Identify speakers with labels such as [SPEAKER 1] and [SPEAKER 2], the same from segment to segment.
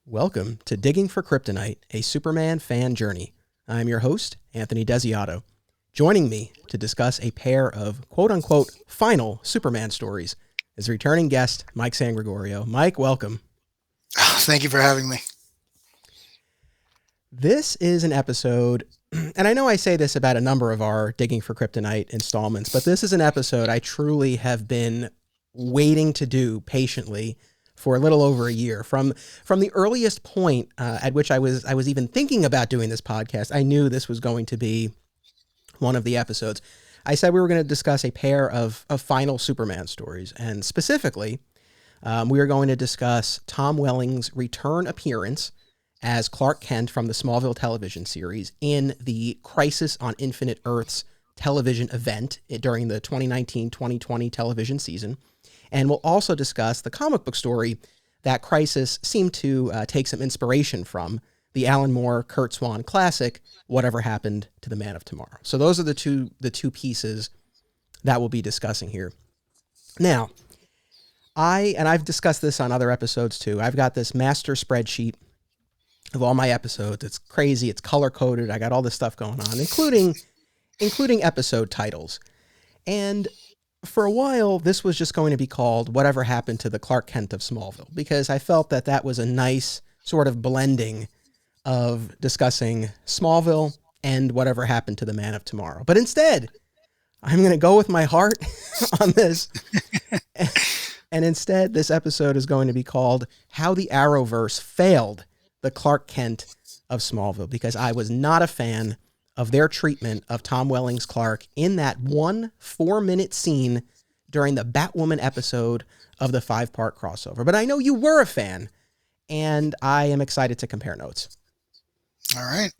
[SPEAKER 1] Welcome to Digging for Kryptonite, a Superman fan journey. I'm your host, Anthony Desiato. Joining me to discuss a pair of quote-unquote final Superman stories is returning guest Mike Sangregorio. Mike, welcome.
[SPEAKER 2] Thank you for having me.
[SPEAKER 1] This is an episode, and I know I say this about a number of our Digging for Kryptonite installments, but this is an episode I truly have been waiting to do patiently for a little over a year. From the earliest point at which I was even thinking about doing this podcast, I knew this was going to be one of the episodes. I said we were going to discuss a pair of final Superman stories, and specifically, we are going to discuss Tom Welling's return appearance as Clark Kent from the Smallville television series in the Crisis on Infinite Earths television event during the 2019-2020 television season. And we'll also discuss the comic book story that Crisis seemed to take some inspiration from, the Alan Moore, Kurt Swan classic, Whatever Happened to the Man of Tomorrow. So those are the two pieces that we'll be discussing here. Now, I've discussed this on other episodes too. I've got this master spreadsheet of all my episodes. It's crazy. It's color-coded. I got all this stuff going on, including episode titles. And for a while, this was just going to be called Whatever Happened to the Clark Kent of Smallville, because I felt that that was a nice sort of blending of discussing Smallville and Whatever Happened to the Man of Tomorrow. But instead, I'm going to go with my heart on this. And instead, this episode is going to be called How the Arrowverse Failed the Clark Kent of Smallville, because I was not a fan of their treatment of Tom Welling's Clark in that 1 4-minute scene during the Batwoman episode of the 5-part crossover. But I know you were a fan, and I am excited to compare notes.
[SPEAKER 2] All right.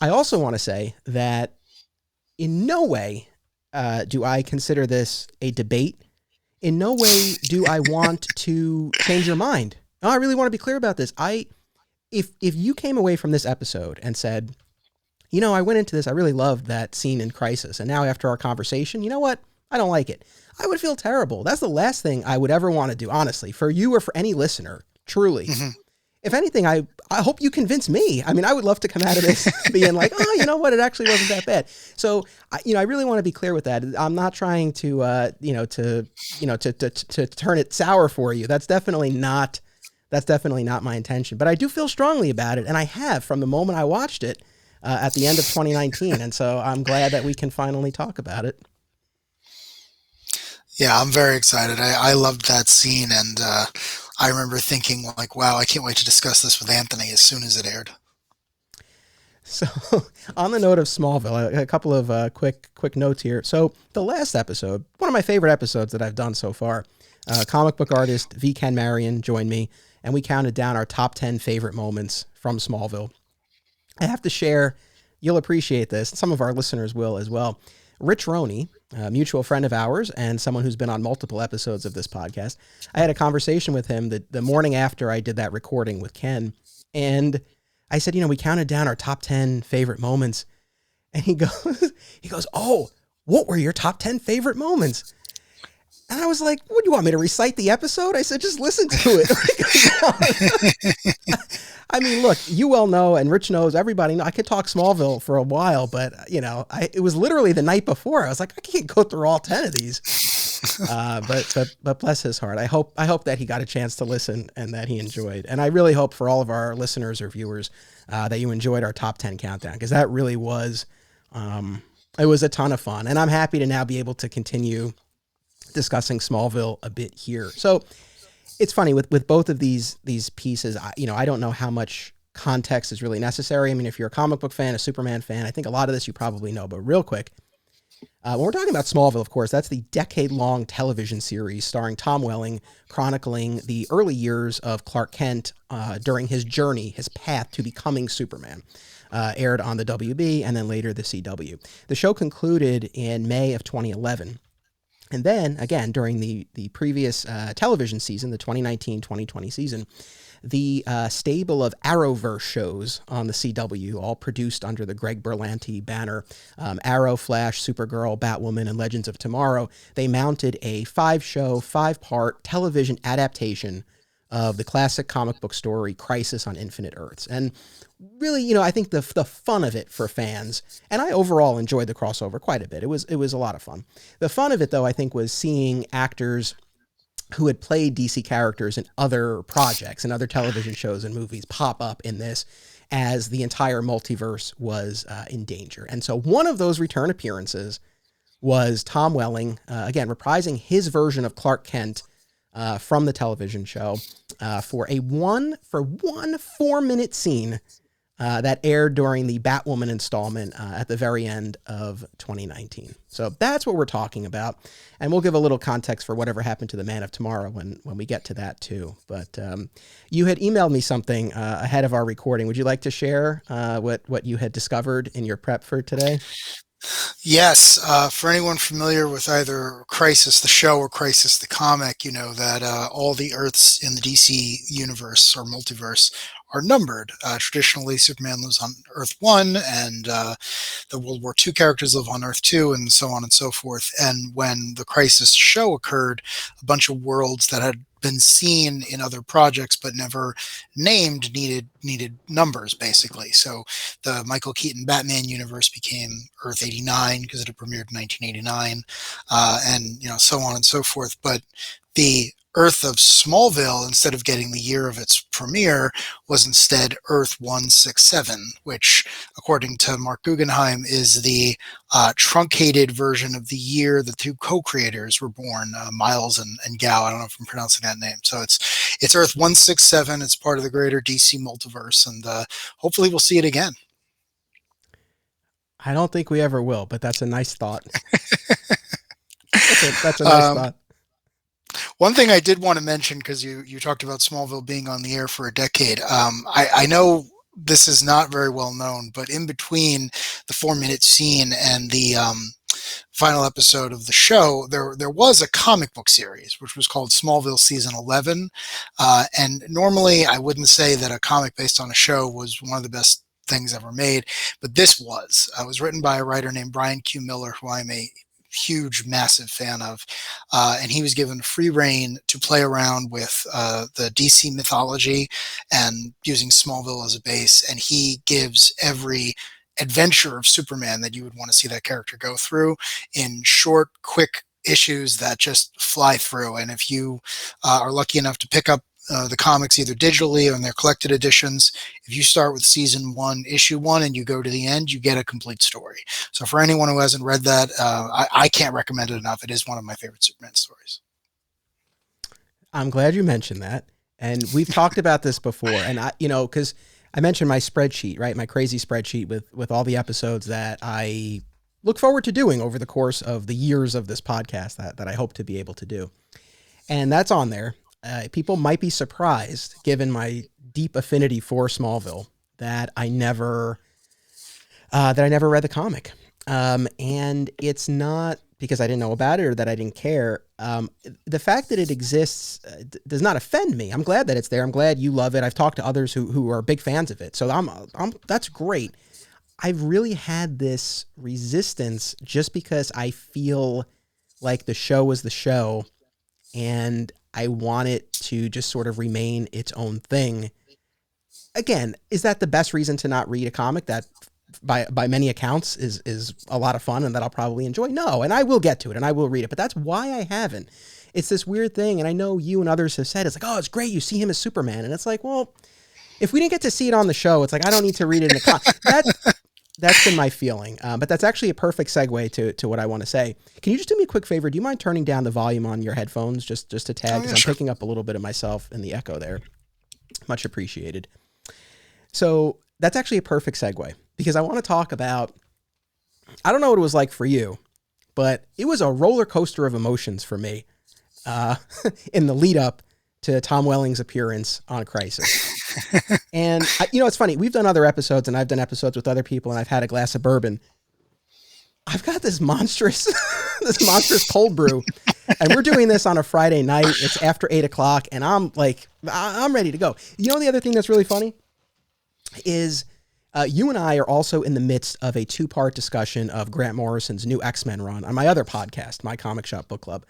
[SPEAKER 1] I also want to say that in no way do I consider this a debate. In no way do I want to change your mind. No, I really want to be clear about this. If you came away from this episode and said, you know, I went into this, I really loved that scene in Crisis, and now after our conversation, you know what? I don't like it. I would feel terrible. That's the last thing I would ever want to do, honestly, for you or for any listener, truly. Mm-hmm. If anything, I hope you convince me. I mean, I would love to come out of this being like, oh, you know what? It actually wasn't that bad. So, I really want to be clear with that. I'm not trying to turn it sour for you. That's definitely not my intention. But I do feel strongly about it, and I have from the moment I watched it at the end of 2019. And so I'm glad that we can finally talk about it.
[SPEAKER 2] Yeah, I'm very excited. I loved that scene, and I remember thinking, like, wow, I can't wait to discuss this with Anthony as soon as it aired.
[SPEAKER 1] So on the note of Smallville, a couple of quick notes here. So the last episode, one of my favorite episodes that I've done so far, comic book artist V. Ken Marion joined me, and we counted down our top 10 favorite moments from Smallville. I have to share, you'll appreciate this, some of our listeners will as well. Rich Roney, a mutual friend of ours and someone who's been on multiple episodes of this podcast, I had a conversation with him the morning after I did that recording with Ken, and I said, we counted down our top 10 favorite moments, and he goes, oh, what were your top 10 favorite moments? And I was like, what, do you want me to recite the episode? I said, just listen to it. I mean, look, you well know, and Rich knows, everybody knows, I could talk Smallville for a while, but, it was literally the night before. I was like, I can't go through all 10 of these. But bless his heart. I hope that he got a chance to listen and that he enjoyed. And I really hope for all of our listeners or viewers that you enjoyed our top 10 countdown, because that really was, it was a ton of fun. And I'm happy to now be able to continue discussing Smallville a bit here. So it's funny with both of these pieces, I don't know how much context is really necessary. I mean, if you're a comic book fan, a Superman fan, I think a lot of this you probably know, but real quick, when we're talking about Smallville, of course, that's the decade-long television series starring Tom Welling, chronicling the early years of Clark Kent during his journey, his path to becoming Superman. Aired on the WB and then later the CW. The show concluded in May of 2011. And then, again, during the previous television season, the 2019-2020 season, the stable of Arrowverse shows on the CW, all produced under the Greg Berlanti banner, Arrow, Flash, Supergirl, Batwoman, and Legends of Tomorrow, they mounted a 5-show, 5-part television adaptation of the classic comic book story Crisis on Infinite Earths. And really, you know, I think the fun of it for fans, and I overall enjoyed the crossover quite a bit. It was a lot of fun. The fun of it, though, I think, was seeing actors who had played DC characters in other projects and other television shows and movies pop up in this as the entire multiverse was in danger. And so one of those return appearances was Tom Welling, again, reprising his version of Clark Kent from the television show for one 4-minute scene that aired during the Batwoman installment at the very end of 2019. So that's what we're talking about. And we'll give a little context for whatever happened to the Man of Tomorrow when we get to that too. But you had emailed me something ahead of our recording. Would you like to share what you had discovered in your prep for today?
[SPEAKER 2] Yes, for anyone familiar with either Crisis the show or Crisis the comic, you know that all the Earths in the DC universe or multiverse are numbered. Traditionally, Superman lives on Earth 1, and the World War II characters live on Earth 2, and so on and so forth. And when the Crisis show occurred, a bunch of worlds that had been seen in other projects but never named needed numbers, basically. So the Michael Keaton Batman universe became Earth 89 because it had premiered in 1989, and you know, so on and so forth. But the Earth of Smallville, instead of getting the year of its premiere, was instead Earth 167, which, according to Mark Guggenheim, is the truncated version of the year the two co-creators were born, Miles and Gao. I don't know if I'm pronouncing that name. So it's Earth 167. It's part of the greater DC multiverse, and hopefully we'll see it again.
[SPEAKER 1] I don't think we ever will, but that's a nice thought. That's a nice thought.
[SPEAKER 2] One thing I did want to mention, because you talked about Smallville being on the air for a decade. I know this is not very well known, but in between the 4-minute scene and the final episode of the show, there was a comic book series, which was called Smallville Season 11. And normally I wouldn't say that a comic based on a show was one of the best things ever made, but this was. It was written by a writer named Brian Q. Miller, who I'm a huge, massive fan of, and he was given free reign to play around with the DC mythology and using Smallville as a base, and he gives every adventure of Superman that you would want to see that character go through in short, quick issues that just fly through. And if you are lucky enough to pick up the comics either digitally or in their collected editions, if you start with season 1, issue 1, and you go to the end, you get a complete story. So for anyone who hasn't read that, I can't recommend it enough. It is one of my favorite Superman stories.
[SPEAKER 1] I'm glad you mentioned that. And we've talked about this before. And because I mentioned my spreadsheet, right? My crazy spreadsheet with all the episodes that I look forward to doing over the course of the years of this podcast that I hope to be able to do. And that's on there. People might be surprised, given my deep affinity for Smallville, that I never read the comic. And it's not because I didn't know about it or that I didn't care. The fact that it exists does not offend me. I'm glad that it's there. I'm glad you love it. I've talked to others who are big fans of it. So that's great. I've really had this resistance just because I feel like the show is the show, and I want it to just sort of remain its own thing. Again, is that the best reason to not read a comic that by many accounts is a lot of fun and that I'll probably enjoy? No, and I will get to it and I will read it, but that's why I haven't. It's this weird thing, and I know you and others have said, it's like, oh, it's great, you see him as Superman. And it's like, well, if we didn't get to see it on the show, it's like, I don't need to read it in the comic. That's been my feeling. But that's actually a perfect segue to what I want to say. Can you just do me a quick favor? Do you mind turning down the volume on your headphones just to tag? Because I'm picking up a little bit of myself in the echo there. Much appreciated. So that's actually a perfect segue, because I want to talk about, I don't know what it was like for you, but it was a roller coaster of emotions for me in the lead up to Tom Welling's appearance on Crisis. And it's funny. We've done other episodes, and I've done episodes with other people, and I've had a glass of bourbon. I've got this monstrous cold brew, and we're doing this on a Friday night. It's after 8:00, and I'm ready to go. You know, the other thing that's really funny is you and I are also in the midst of a 2-part discussion of Grant Morrison's new X-Men run on my other podcast, My Comic Shop Book Club.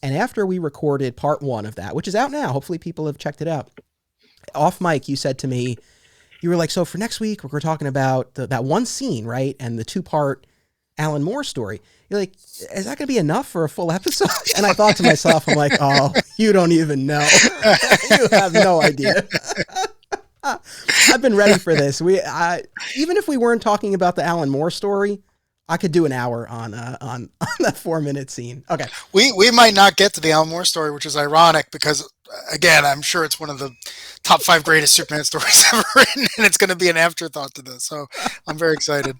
[SPEAKER 1] And after we recorded part 1 of that, which is out now, hopefully people have checked it out, off mic, you said to me, you were like, so for next week, we're talking about that one scene, right? And the 2-part Alan Moore story. You're like, is that going to be enough for a full episode? And I thought to myself, I'm like, oh, you don't even know. You have no idea. I've been ready for this. Even if we weren't talking about the Alan Moore story, I could do an hour on that 4-minute scene. Okay.
[SPEAKER 2] We might not get to the Alan Moore story, which is ironic because, again, I'm sure it's one of the top 5 greatest Superman stories ever written, and it's going to be an afterthought to this. So I'm very excited.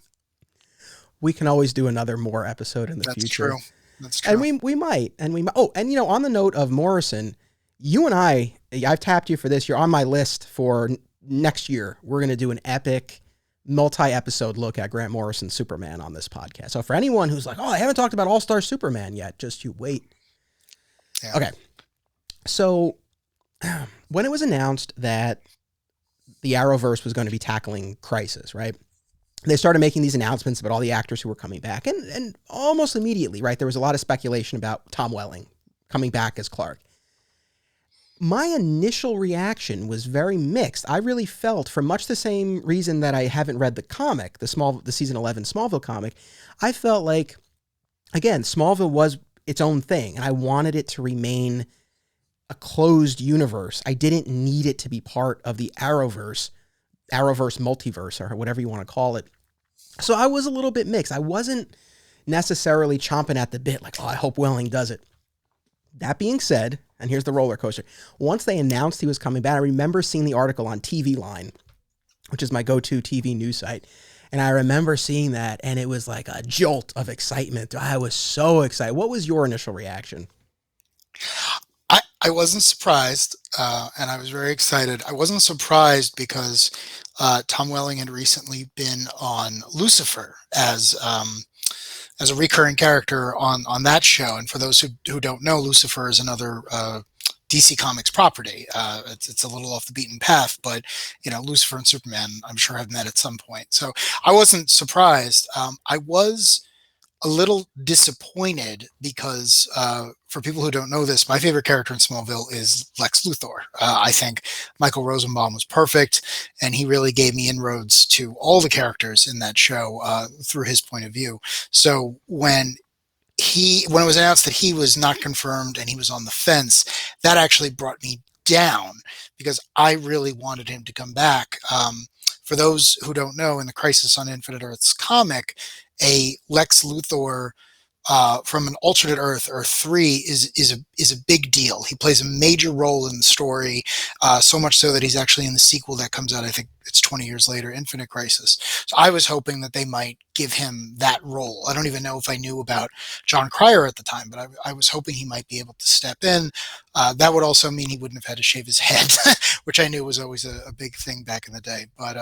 [SPEAKER 1] We can always do another Moore episode in the future.
[SPEAKER 2] That's true.
[SPEAKER 1] And we might. Oh, and on the note of Morrison, you and I've tapped you for this. You're on my list for next year. We're going to do an epic multi-episode look at Grant Morrison's Superman on this podcast. So for anyone who's like, oh, I haven't talked about All-Star Superman yet, just you wait. Yeah. Okay. So when it was announced that the Arrowverse was going to be tackling Crisis, right? They started making these announcements about all the actors who were coming back. And almost immediately, right, there was a lot of speculation about Tom Welling coming back as Clark. My initial reaction was very mixed. I really felt, for much the same reason that I haven't read the comic, the season 11 Smallville comic, I felt like, again, Smallville was its own thing, and I wanted it to remain a closed universe. I didn't need it to be part of the Arrowverse multiverse, or whatever you want to call it. So I was a little bit mixed. I wasn't necessarily chomping at the bit, like, oh, I hope Welling does it. That being said, and here's the roller coaster. Once they announced he was coming back, I remember seeing the article on TV Line, which is my go-to TV news site. And I remember seeing that, and it was like a jolt of excitement. I was so excited. What was your initial reaction?
[SPEAKER 2] I wasn't surprised, and I was very excited. I wasn't surprised because Tom Welling had recently been on Lucifer as a recurring character on that show. And for those who don't know, Lucifer is another DC Comics property. It's a little off the beaten path, but Lucifer and Superman, I'm sure, have met at some point. So I wasn't surprised. I was a little disappointed because for people who don't know this, my favorite character in Smallville is Lex Luthor. I think Michael Rosenbaum was perfect, and he really gave me inroads to all the characters in that show through his point of view. So when it was announced that he was not confirmed and he was on the fence, that actually brought me down because I really wanted him to come back. For those who don't know, in the Crisis on Infinite Earths comic, a Lex Luthor from an alternate Earth, Earth 3, is a big deal. He plays a major role in the story, so much so that he's actually in the sequel that comes out, I think it's 20 years later, Infinite Crisis. So I was hoping that they might give him that role. I don't even know if I knew about John Cryer at the time, but I was hoping he might be able to step in. That would also mean he wouldn't have had to shave his head, which I knew was always a big thing back in the day. But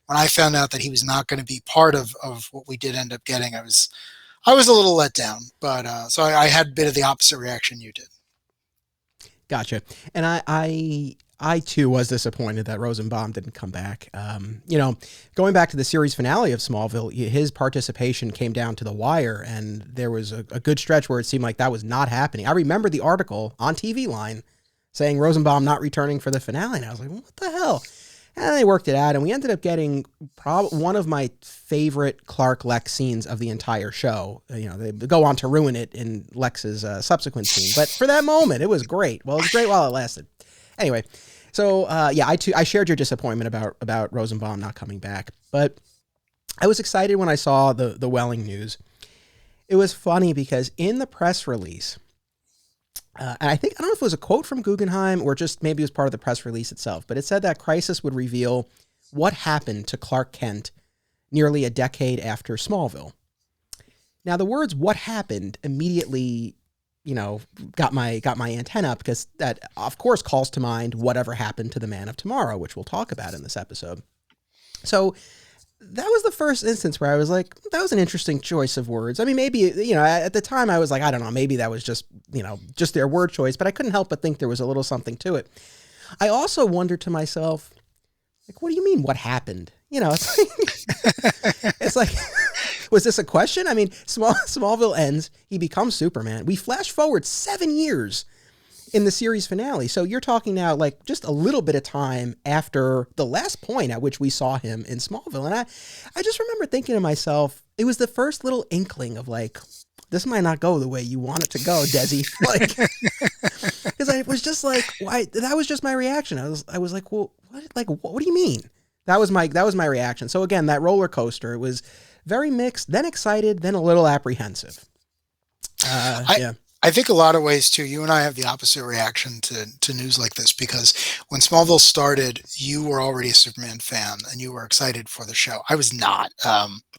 [SPEAKER 2] when I found out that he was not going to be part of what we did end up getting, I was a little let down. But so I had a bit of the opposite reaction you did.
[SPEAKER 1] Gotcha. And I too was disappointed that Rosenbaum didn't come back. Going back to the series finale of Smallville, his participation came down to the wire, and there was a good stretch where it seemed like that was not happening. I remember the article on TV Line saying Rosenbaum not returning for the finale, and I was like, what the hell? And they worked it out, and we ended up getting one of my favorite Clark-Lex scenes of the entire show. They go on to ruin it in Lex's subsequent scene, but for that moment, it was great. Well, it was great while it lasted. Anyway, so I shared your disappointment about Rosenbaum not coming back, but I was excited when I saw the Welling news. It was funny because in the press release, and I don't know if it was a quote from Guggenheim or just maybe it was part of the press release itself, but it said that Crisis would reveal what happened to Clark Kent nearly a decade after Smallville. Now, the words "what happened" immediately, got my antenna up because that, of course, calls to mind whatever happened to the Man of Tomorrow, which we'll talk about in this episode. So that was the first instance where I was like, that was an interesting choice of words. I mean, maybe, at the time I was like, I don't know, maybe that was just their word choice, but I couldn't help but think there was a little something to it. I also wondered to myself, like, what do you mean, what happened? It's like, Was this a question? I mean, Smallville ends. He becomes Superman. We flash forward 7 years in the series finale. So you're talking now like just a little bit of time after the last point at which we saw him in Smallville. And I just remember thinking to myself, it was the first little inkling of like, this might not go the way you want it to go, Desi. Like, because I was just like, why? That was just my reaction. I was like, well, what? Like, what do you mean? That was my reaction. So again, that roller coaster, it was very mixed, then excited, then a little apprehensive. Yeah.
[SPEAKER 2] I think a lot of ways too, you and I have the opposite reaction to news like this, because when Smallville started, you were already a Superman fan and you were excited for the show. I was not.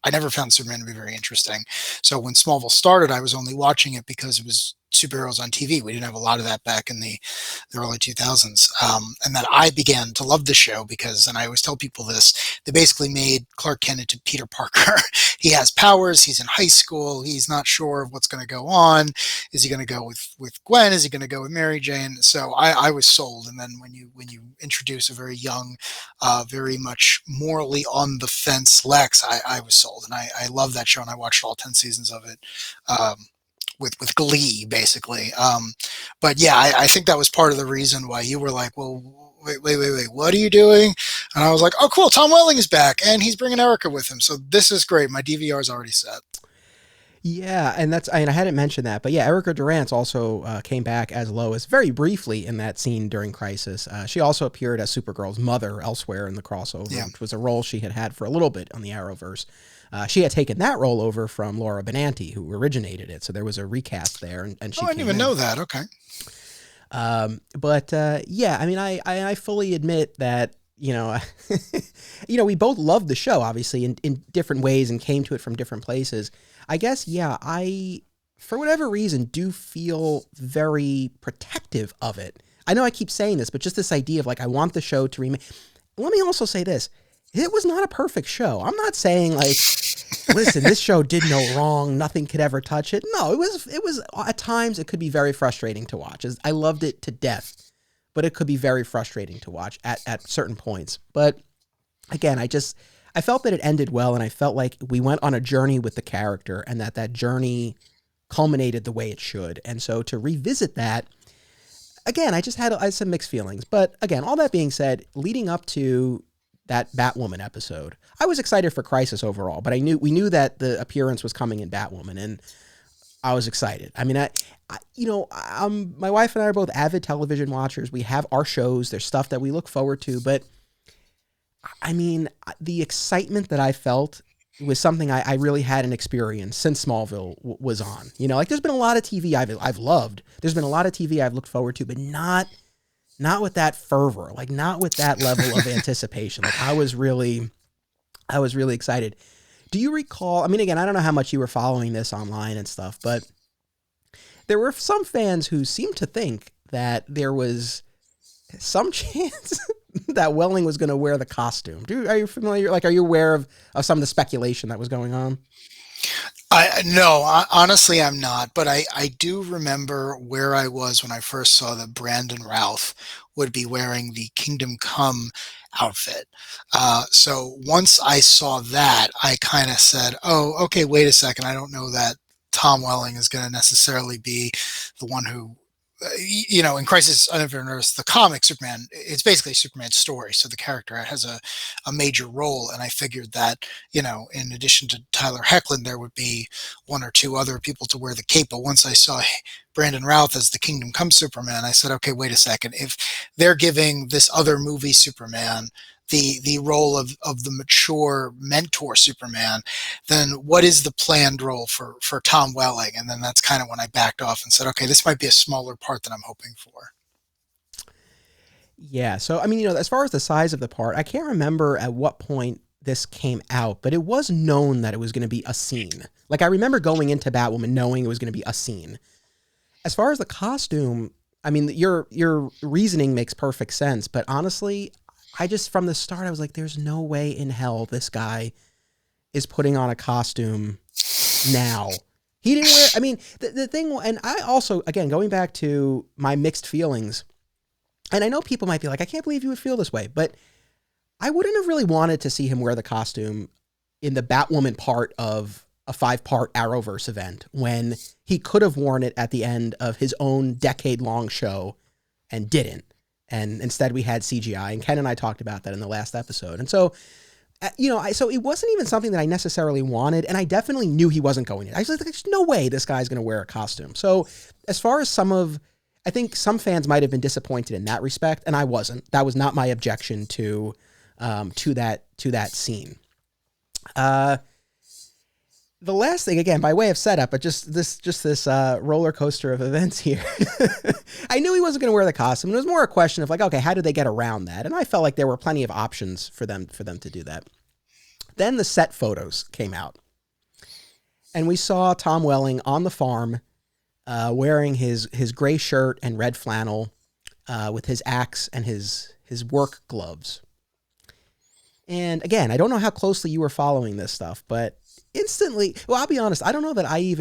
[SPEAKER 2] I never found Superman to be very interesting. So when Smallville started, I was only watching it because it was superheroes on TV. We didn't have a lot of that back in the early 2000s. And then I began to love the show because, and I always tell people this, they basically made Clark Kent into Peter Parker. He has powers. He's in high school. He's not sure of what's going to go on. Is he going to go with Gwen? Is he going to go with Mary Jane? So I was sold. And then when you introduce a very young, very much morally on the fence Lex, I was sold. And I love that show. And I watched all 10 seasons of it. With glee, basically. But yeah, I think that was part of the reason why you were like, well, wait, what are you doing? And I was like, oh, cool, Tom Welling is back, and he's bringing Erica with him. So this is great. My DVR is already set.
[SPEAKER 1] Yeah, and I hadn't mentioned that, but yeah, Erica Durance also came back as Lois very briefly in that scene during Crisis. She also appeared as Supergirl's mother elsewhere in the crossover, which was a role she had for a little bit on the Arrowverse. She had taken that role over from Laura Benanti, who originated it. So there was a recast there, and she.
[SPEAKER 2] I didn't even know that. Okay.
[SPEAKER 1] Yeah, I mean, I fully admit that we both loved the show, obviously, in different ways, and came to it from different places. I guess, yeah, I, for whatever reason, do feel very protective of it. I know I keep saying this, but just this idea of like, I want the show to remain. Let me also say this. It was not a perfect show. I'm not saying like, listen, this show did no wrong. Nothing could ever touch it. No, it was at times it could be very frustrating to watch. I loved it to death, but it could be very frustrating to watch at certain points. But again, I felt that it ended well, and I felt like we went on a journey with the character, and that journey culminated the way it should. And so to revisit that, again, I had some mixed feelings. But again, all that being said, leading up to that Batwoman episode, I was excited for Crisis overall, but we knew that the appearance was coming in Batwoman, and I was excited. I mean, my wife and I are both avid television watchers. We have our shows. There's stuff that we look forward to, but I mean, the excitement that I felt was something I really hadn't experienced since Smallville was on. Like there's been a lot of TV I've loved. There's been a lot of TV I've looked forward to, but not with that fervor, like not with that level of anticipation. Like I was really excited. Do you recall, I mean, again, I don't know how much you were following this online and stuff, but there were some fans who seemed to think that there was some chance that Welling was going to wear the costume. Are you familiar? Like, are you aware of some of the speculation that was going on?
[SPEAKER 2] No, honestly, I'm not. But I do remember where I was when I first saw that Brandon Routh would be wearing the Kingdom Come outfit. So once I saw that, I kind of said, oh, okay, wait a second. I don't know that Tom Welling is going to necessarily be the one who, in Crisis on Infinite Earths, the comic Superman, it's basically Superman's story. So the character has a major role. And I figured that, in addition to Tyler Hoechlin, there would be one or two other people to wear the cape. But once I saw Brandon Routh as the Kingdom Come Superman, I said, okay, wait a second. If they're giving this other movie Superman the role of the mature mentor Superman, then what is the planned role for Tom Welling? And then that's kind of when I backed off and said, okay, this might be a smaller part than I'm hoping for.
[SPEAKER 1] Yeah. So, I mean, as far as the size of the part, I can't remember at what point this came out, but it was known that it was going to be a scene. Like I remember going into Batwoman knowing it was going to be a scene. As far as the costume, I mean, your reasoning makes perfect sense, but honestly, I just, from the start, I was like, there's no way in hell this guy is putting on a costume now. He didn't wear, I mean, the thing, and I also, again, going back to my mixed feelings, and I know people might be like, I can't believe you would feel this way, but I wouldn't have really wanted to see him wear the costume in the Batwoman part of a 5-part Arrowverse event when he could have worn it at the end of his own decade-long show and didn't. And instead we had CGI, and Ken and I talked about that in the last episode. And so, so it wasn't even something that I necessarily wanted, and I definitely knew he wasn't going to. I was like, there's no way this guy's going to wear a costume. So as far as I think some fans might have been disappointed in that respect, and I wasn't. That was not my objection to that scene. The last thing, again, by way of setup, but just this roller coaster of events here. I knew he wasn't going to wear the costume. It was more a question of like, okay, how did they get around that? And I felt like there were plenty of options for them to do that. Then the set photos came out, and we saw Tom Welling on the farm, wearing his gray shirt and red flannel, with his axe and his work gloves. And again, I don't know how closely you were following this stuff, but instantly, well, I'll be honest, I don't know that I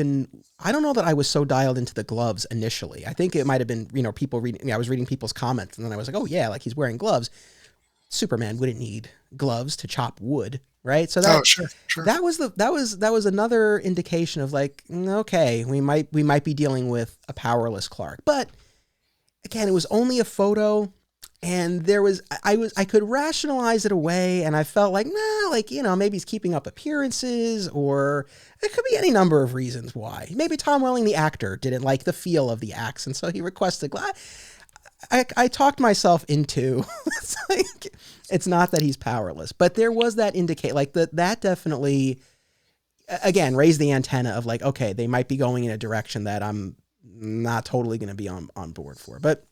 [SPEAKER 1] was so dialed into the gloves initially. I think it might have been, people reading, I was reading people's comments, and then I was like, oh yeah, like he's wearing gloves. Superman wouldn't need gloves to chop wood, right? So that,
[SPEAKER 2] sure.
[SPEAKER 1] that was another indication of like, okay, we might be dealing with a powerless Clark. But again, it was only a photo. And I could rationalize it away, and I felt like, maybe he's keeping up appearances, or it could be any number of reasons why. Maybe Tom Welling, the actor, didn't like the feel of the axe, and so he requested glass. I talked myself into, it's not that he's powerless, but there was that indicate, like that definitely, again, raised the antenna of like, okay, they might be going in a direction that I'm not totally going to be on board for, but.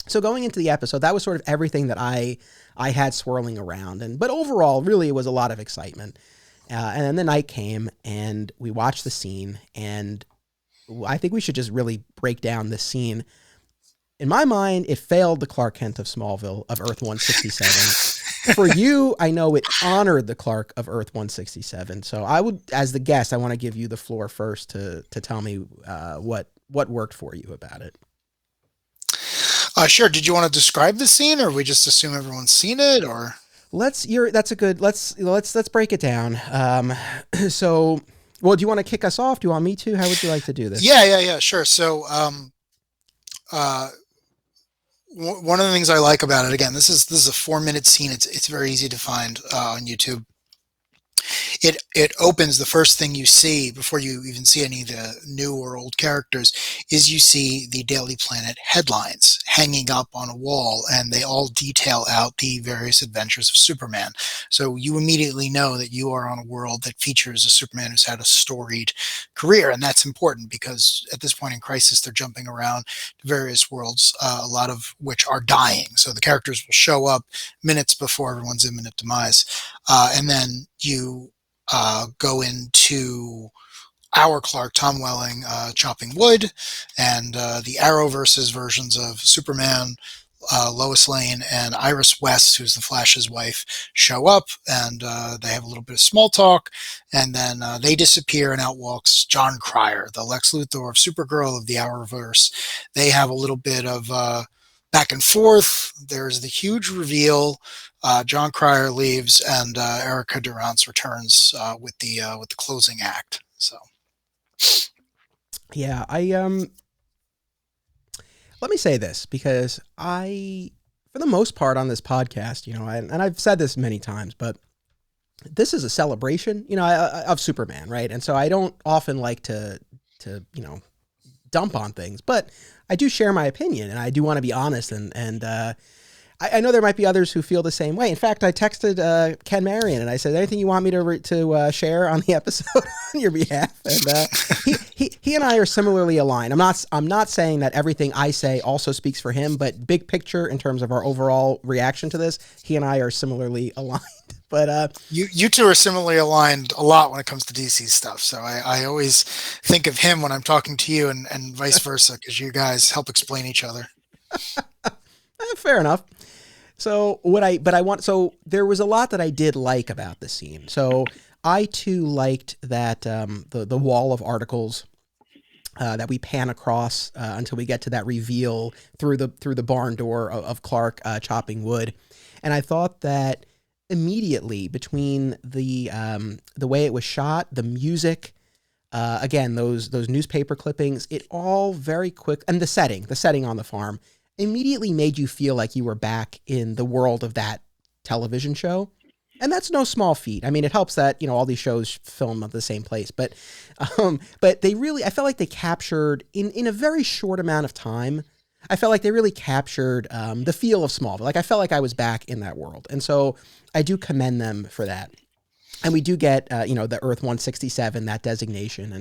[SPEAKER 1] So going into the episode, that was sort of everything that I had swirling around. But overall, really, it was a lot of excitement. And then the night came, and we watched the scene, and I think we should just really break down this scene. In my mind, it failed the Clark Kent of Smallville, of Earth 167. For you, I know it honored the Clark of Earth 167. So I would, as the guest, I want to give you the floor first to tell me what worked for you about it.
[SPEAKER 2] Sure. Did you want to describe the scene, or we just assume everyone's seen it, or?
[SPEAKER 1] Let's break it down. So, well, do you want to kick us off? Do you want me to? How would you like to do this?
[SPEAKER 2] Yeah, sure. So, one of the things I like about it, again, this is a 4-minute scene. It's very easy to find on YouTube. It opens, the first thing you see before you even see any of the new or old characters is you see the Daily Planet headlines hanging up on a wall, and they all detail out the various adventures of Superman. So you immediately know that you are on a world that features a Superman who's had a storied career, and that's important because at this point in Crisis, they're jumping around to various worlds, a lot of which are dying. So the characters will show up minutes before everyone's imminent demise, and then you go into our Clark, Tom Welling, chopping wood, and the Arrowverse's versions of Superman, Lois Lane, and Iris West, who's the Flash's wife, show up, and they have a little bit of small talk, and then they disappear, and out walks John Cryer, the Lex Luthor of Supergirl of the Arrowverse. They have a little bit of back and forth. There's the huge reveal. John Cryer leaves, and Erica Durance returns with the closing act. So,
[SPEAKER 1] yeah, let me say this, because for the most part on this podcast, and I've said this many times, but this is a celebration, of Superman, right? And so I don't often like to dump on things, but I do share my opinion, and I do want to be honest, and I know there might be others who feel the same way. In fact, I texted Ken Marion, and I said, anything you want me to share on the episode on your behalf? And he and I are similarly aligned. I'm not saying that everything I say also speaks for him, but big picture in terms of our overall reaction to this, he and I are similarly aligned. But
[SPEAKER 2] you two are similarly aligned a lot when it comes to DC stuff. So I always think of him when I'm talking to you, and vice versa, because you guys help explain each other.
[SPEAKER 1] Fair enough. So there was a lot that I did like about the scene. So I too liked that the wall of articles that we pan across until we get to that reveal through the barn door of Clark chopping wood, and I thought that immediately between the way it was shot, the music, Again, those newspaper clippings, it all very quick, and the setting on the farm immediately made you feel like you were back in the world of that television show. And that's no small feat. I mean, it helps that, all these shows film at the same place, but they really, I felt like they captured in a very short amount of time. I felt like they really captured the feel of Smallville. Like I felt like I was back in that world. And so I do commend them for that. And we do get, the Earth 167, that designation.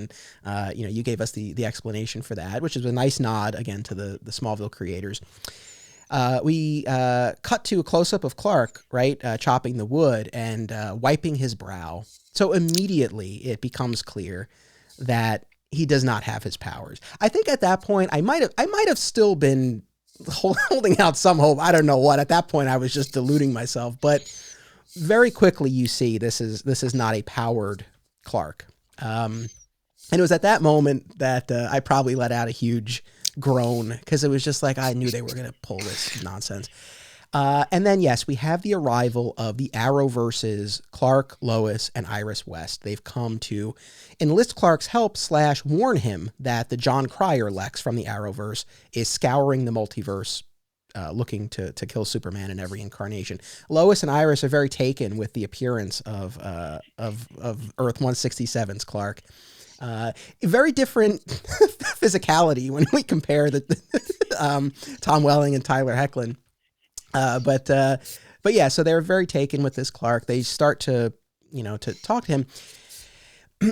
[SPEAKER 1] And, you gave us the explanation for that, which is a nice nod, again, to the Smallville creators. We cut to a close-up of Clark, right, chopping the wood and wiping his brow. So immediately it becomes clear that he does not have his powers. I think at that point, I might have still been holding out some hope. I don't know what. At that point, I was just deluding myself. But very quickly, you see this is not a powered Clark. And it was at that moment that I probably let out a huge groan, because it was just like I knew they were going to pull this nonsense. And then, yes, we have the arrival of the Arrowverse's Clark, Lois, and Iris West. They've come to enlist Clark's help / warn him that the John Cryer Lex from the Arrowverse is scouring the multiverse, looking to kill Superman in every incarnation. Lois and Iris are very taken with the appearance of Earth 167's Clark. Very different physicality when we compare Tom Welling and Tyler Hoechlin. But yeah, so they're very taken with this Clark. They start to talk to him.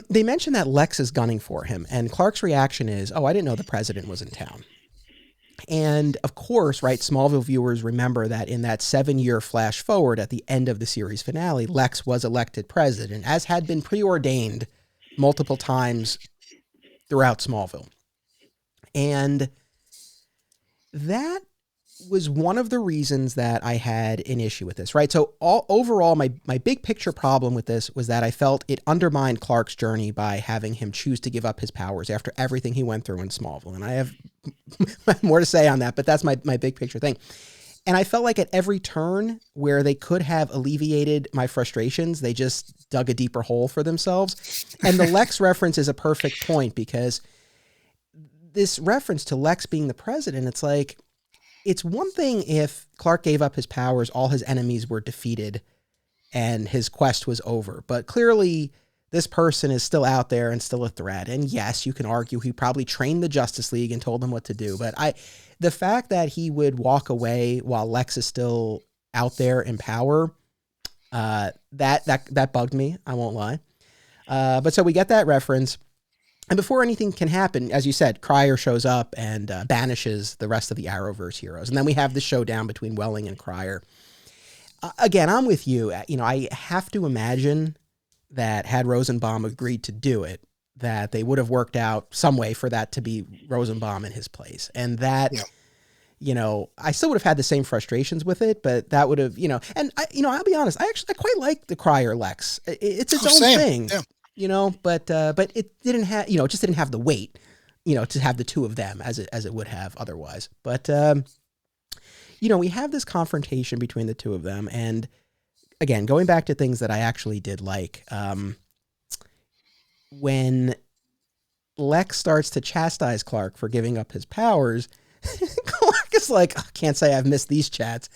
[SPEAKER 1] They mention that Lex is gunning for him, and Clark's reaction is, "Oh, I didn't know the president was in town." And of course, right, Smallville viewers remember that in that 7-year flash forward at the end of the series finale, Lex was elected president, as had been preordained multiple times throughout Smallville. And that was one of the reasons that I had an issue with this, right? So overall, my big picture problem with this was that I felt it undermined Clark's journey by having him choose to give up his powers after everything he went through in Smallville. And I have more to say on that, but that's my big picture thing. And I felt like at every turn where they could have alleviated my frustrations, they just dug a deeper hole for themselves. And the Lex reference is a perfect point, because this reference to Lex being the president, it's like, it's one thing if Clark gave up his powers, all his enemies were defeated, and his quest was over. But clearly, this person is still out there and still a threat. And yes, you can argue he probably trained the Justice League and told them what to do. But the fact that he would walk away while Lex is still out there in power, that bugged me. I won't lie. But so we get that reference. And before anything can happen, as you said, Cryer shows up and banishes the rest of the Arrowverse heroes. And then we have the showdown between Welling and Cryer. Again, I'm with you. I have to imagine that had Rosenbaum agreed to do it, that they would have worked out some way for that to be Rosenbaum in his place. And that, I still would have had the same frustrations with it, but that would have, and I'll be honest, I quite like the Cryer Lex. It's its own thing. Yeah. But it didn't have, it just didn't have the weight, to have the two of them as it would have otherwise. But, we have this confrontation between the two of them. And again, going back to things that I actually did like, when Lex starts to chastise Clark for giving up his powers, Clark is like, I can't say I've missed these chats.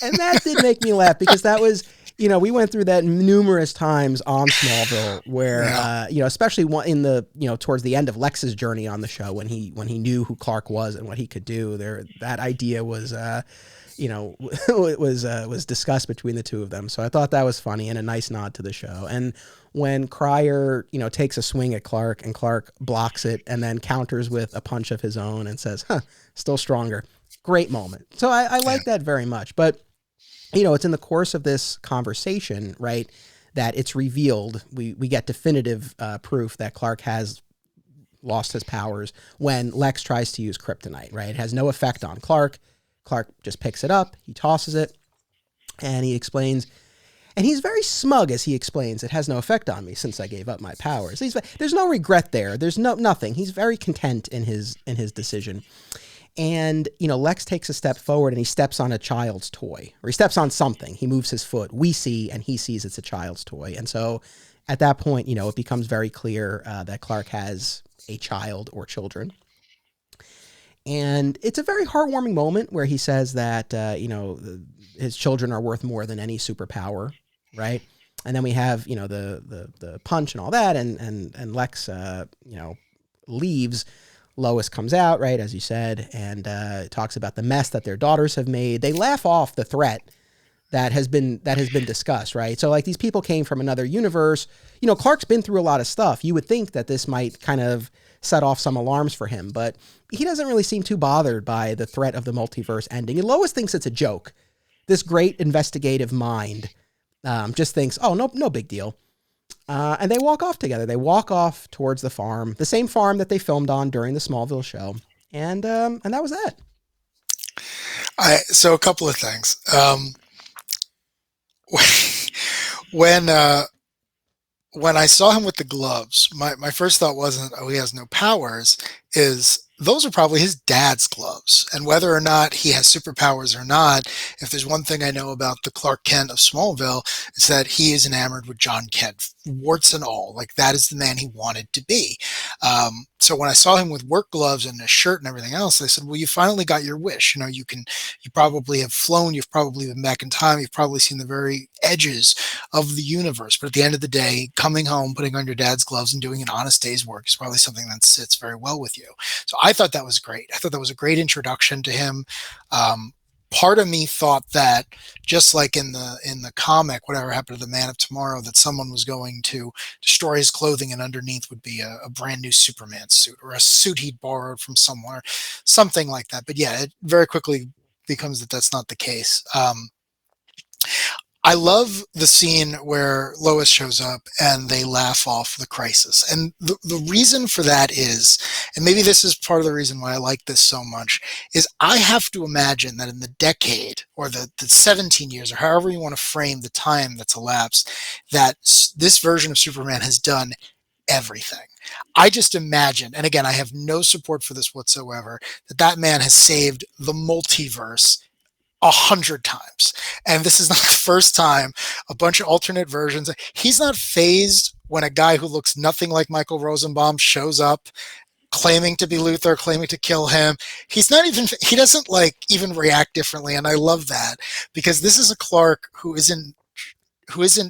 [SPEAKER 1] And that did make me laugh, because that was, we went through that numerous times on Smallville where, especially in the, towards the end of Lex's journey on the show, when he knew who Clark was and what he could do there, that idea was, it was discussed between the two of them. So I thought that was funny and a nice nod to the show. And when Cryer, takes a swing at Clark and Clark blocks it and then counters with a punch of his own and says, still stronger. Great moment. So I like that very much. But it's in the course of this conversation, right, that it's revealed, we get definitive proof that Clark has lost his powers when Lex tries to use kryptonite, right? It has no effect on Clark. Clark just picks it up, he tosses it, and he explains, and he's very smug as he explains, it has no effect on me since I gave up my powers. There's no regret there. There's nothing. He's very content in his decision. And, Lex takes a step forward and he steps on a child's toy, or he steps on something. He moves his foot. We see, and he sees it's a child's toy. And so at that point, it becomes very clear that Clark has a child or children. And it's a very heartwarming moment where he says that, his children are worth more than any superpower, right? And then we have, the punch and all that, and Lex, leaves. Lois comes out, right, as you said, and talks about the mess that their daughters have made. They laugh off the threat that has been discussed, right? So like these people came from another universe. Clark's been through a lot of stuff. You would think that this might kind of set off some alarms for him, but he doesn't really seem too bothered by the threat of the multiverse ending. And Lois thinks it's a joke. This great investigative mind just thinks, oh, no big deal. And they walk off together. They walk off towards the farm, the same farm that they filmed on during the Smallville show. And that was that.
[SPEAKER 2] So a couple of things. When I saw him with the gloves, my first thought wasn't, oh, he has no powers, is those are probably his dad's gloves. And whether or not he has superpowers or not, if there's one thing I know about the Clark Kent of Smallville, it's that he is enamored with John Kent, warts and all. Like, that is the man he wanted to be. So when I saw him with work gloves and a shirt and everything else, I said, well, you finally got your wish. You probably have flown, you've probably been back in time, you've probably seen the very edges of the universe. But at the end of the day, coming home, putting on your dad's gloves and doing an honest day's work is probably something that sits very well with you. So I thought that was great. I thought that was a great introduction to him. Part of me thought that, just like in the comic, whatever happened to the Man of Tomorrow, that someone was going to destroy his clothing and underneath would be a brand new Superman suit, or a suit he'd borrowed from someone, or something like that. But yeah, it very quickly becomes that that's not the case. I love the scene where Lois shows up and they laugh off the crisis. And the reason for that is, and maybe this is part of the reason why I like this so much, is I have to imagine that in the decade, or the 17 years, or however you want to frame the time that's elapsed, that this version of Superman has done everything. I just imagine, and again, I have no support for this whatsoever, that man has saved the multiverse 100 times. And this is not the first time. A bunch of alternate versions. He's not fazed when a guy who looks nothing like Michael Rosenbaum shows up claiming to be Luthor, claiming to kill him. He doesn't even react differently. And I love that, because this is a Clark who isn't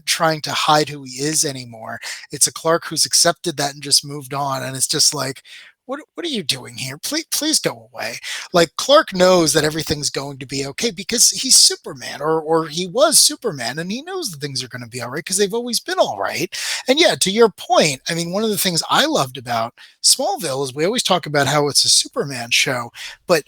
[SPEAKER 2] trying to hide who he is anymore. It's a Clark who's accepted that and just moved on. And it's just like, what are you doing here? Please go away. Like, Clark knows that everything's going to be okay because he's Superman, or he was Superman, and he knows that things are going to be all right because they've always been all right. And yeah, to your point, I mean, one of the things I loved about Smallville is we always talk about how it's a Superman show, but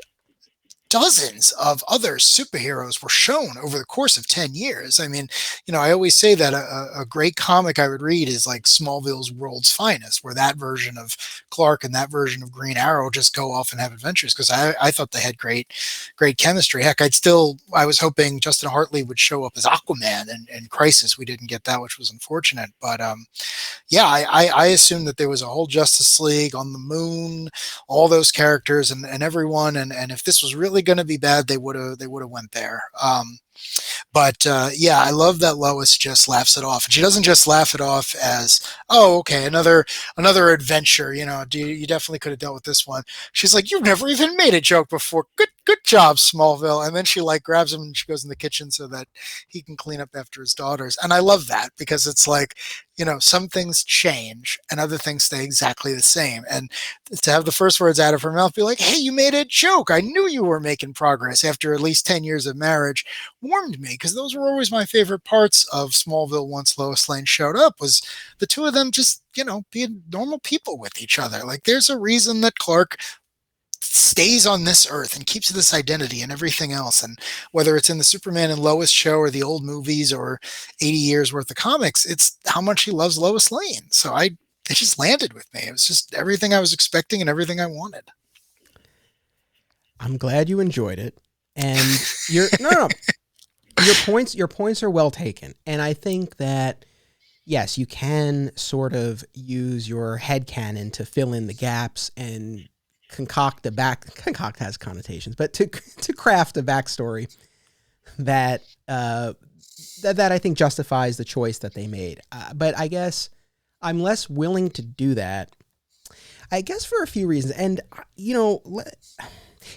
[SPEAKER 2] dozens of other superheroes were shown over the course of 10 years. I mean, I always say that a great comic I would read is like Smallville's World's Finest, where that version of Clark and that version of Green Arrow just go off and have adventures, because I thought they had great chemistry. Heck, I was hoping Justin Hartley would show up as Aquaman and Crisis. We didn't get that, which was unfortunate. But yeah, I assumed that there was a whole Justice League on the moon, all those characters and everyone. And if this was really going to be bad, they would have went there. But yeah, I love that Lois just laughs it off, and she doesn't just laugh it off as, oh, okay, another adventure. You definitely could have dealt with this one. She's like, you've never even made a joke before. Good job, Smallville. And then she grabs him and she goes in the kitchen so that he can clean up after his daughters. And I love that, because it's like, some things change and other things stay exactly the same. And to have the first words out of her mouth be like, hey, you made a joke. I knew you were making progress after at least 10 years of marriage, warmed me, because those were always my favorite parts of Smallville once Lois Lane showed up, was the two of them just, being normal people with each other. Like, there's a reason that Clark stays on this earth and keeps this identity and everything else. And whether it's in the Superman and Lois show or the old movies or 80 years worth of comics, it's how much he loves Lois Lane. So it just landed with me. It was just everything I was expecting and everything I wanted.
[SPEAKER 1] I'm glad you enjoyed it. And your points are well taken. And I think that, yes, you can sort of use your headcanon to fill in the gaps and concoct has connotations, but to craft a backstory that I think justifies the choice that they made. But I guess I'm less willing to do that, I guess, for a few reasons. And, you know,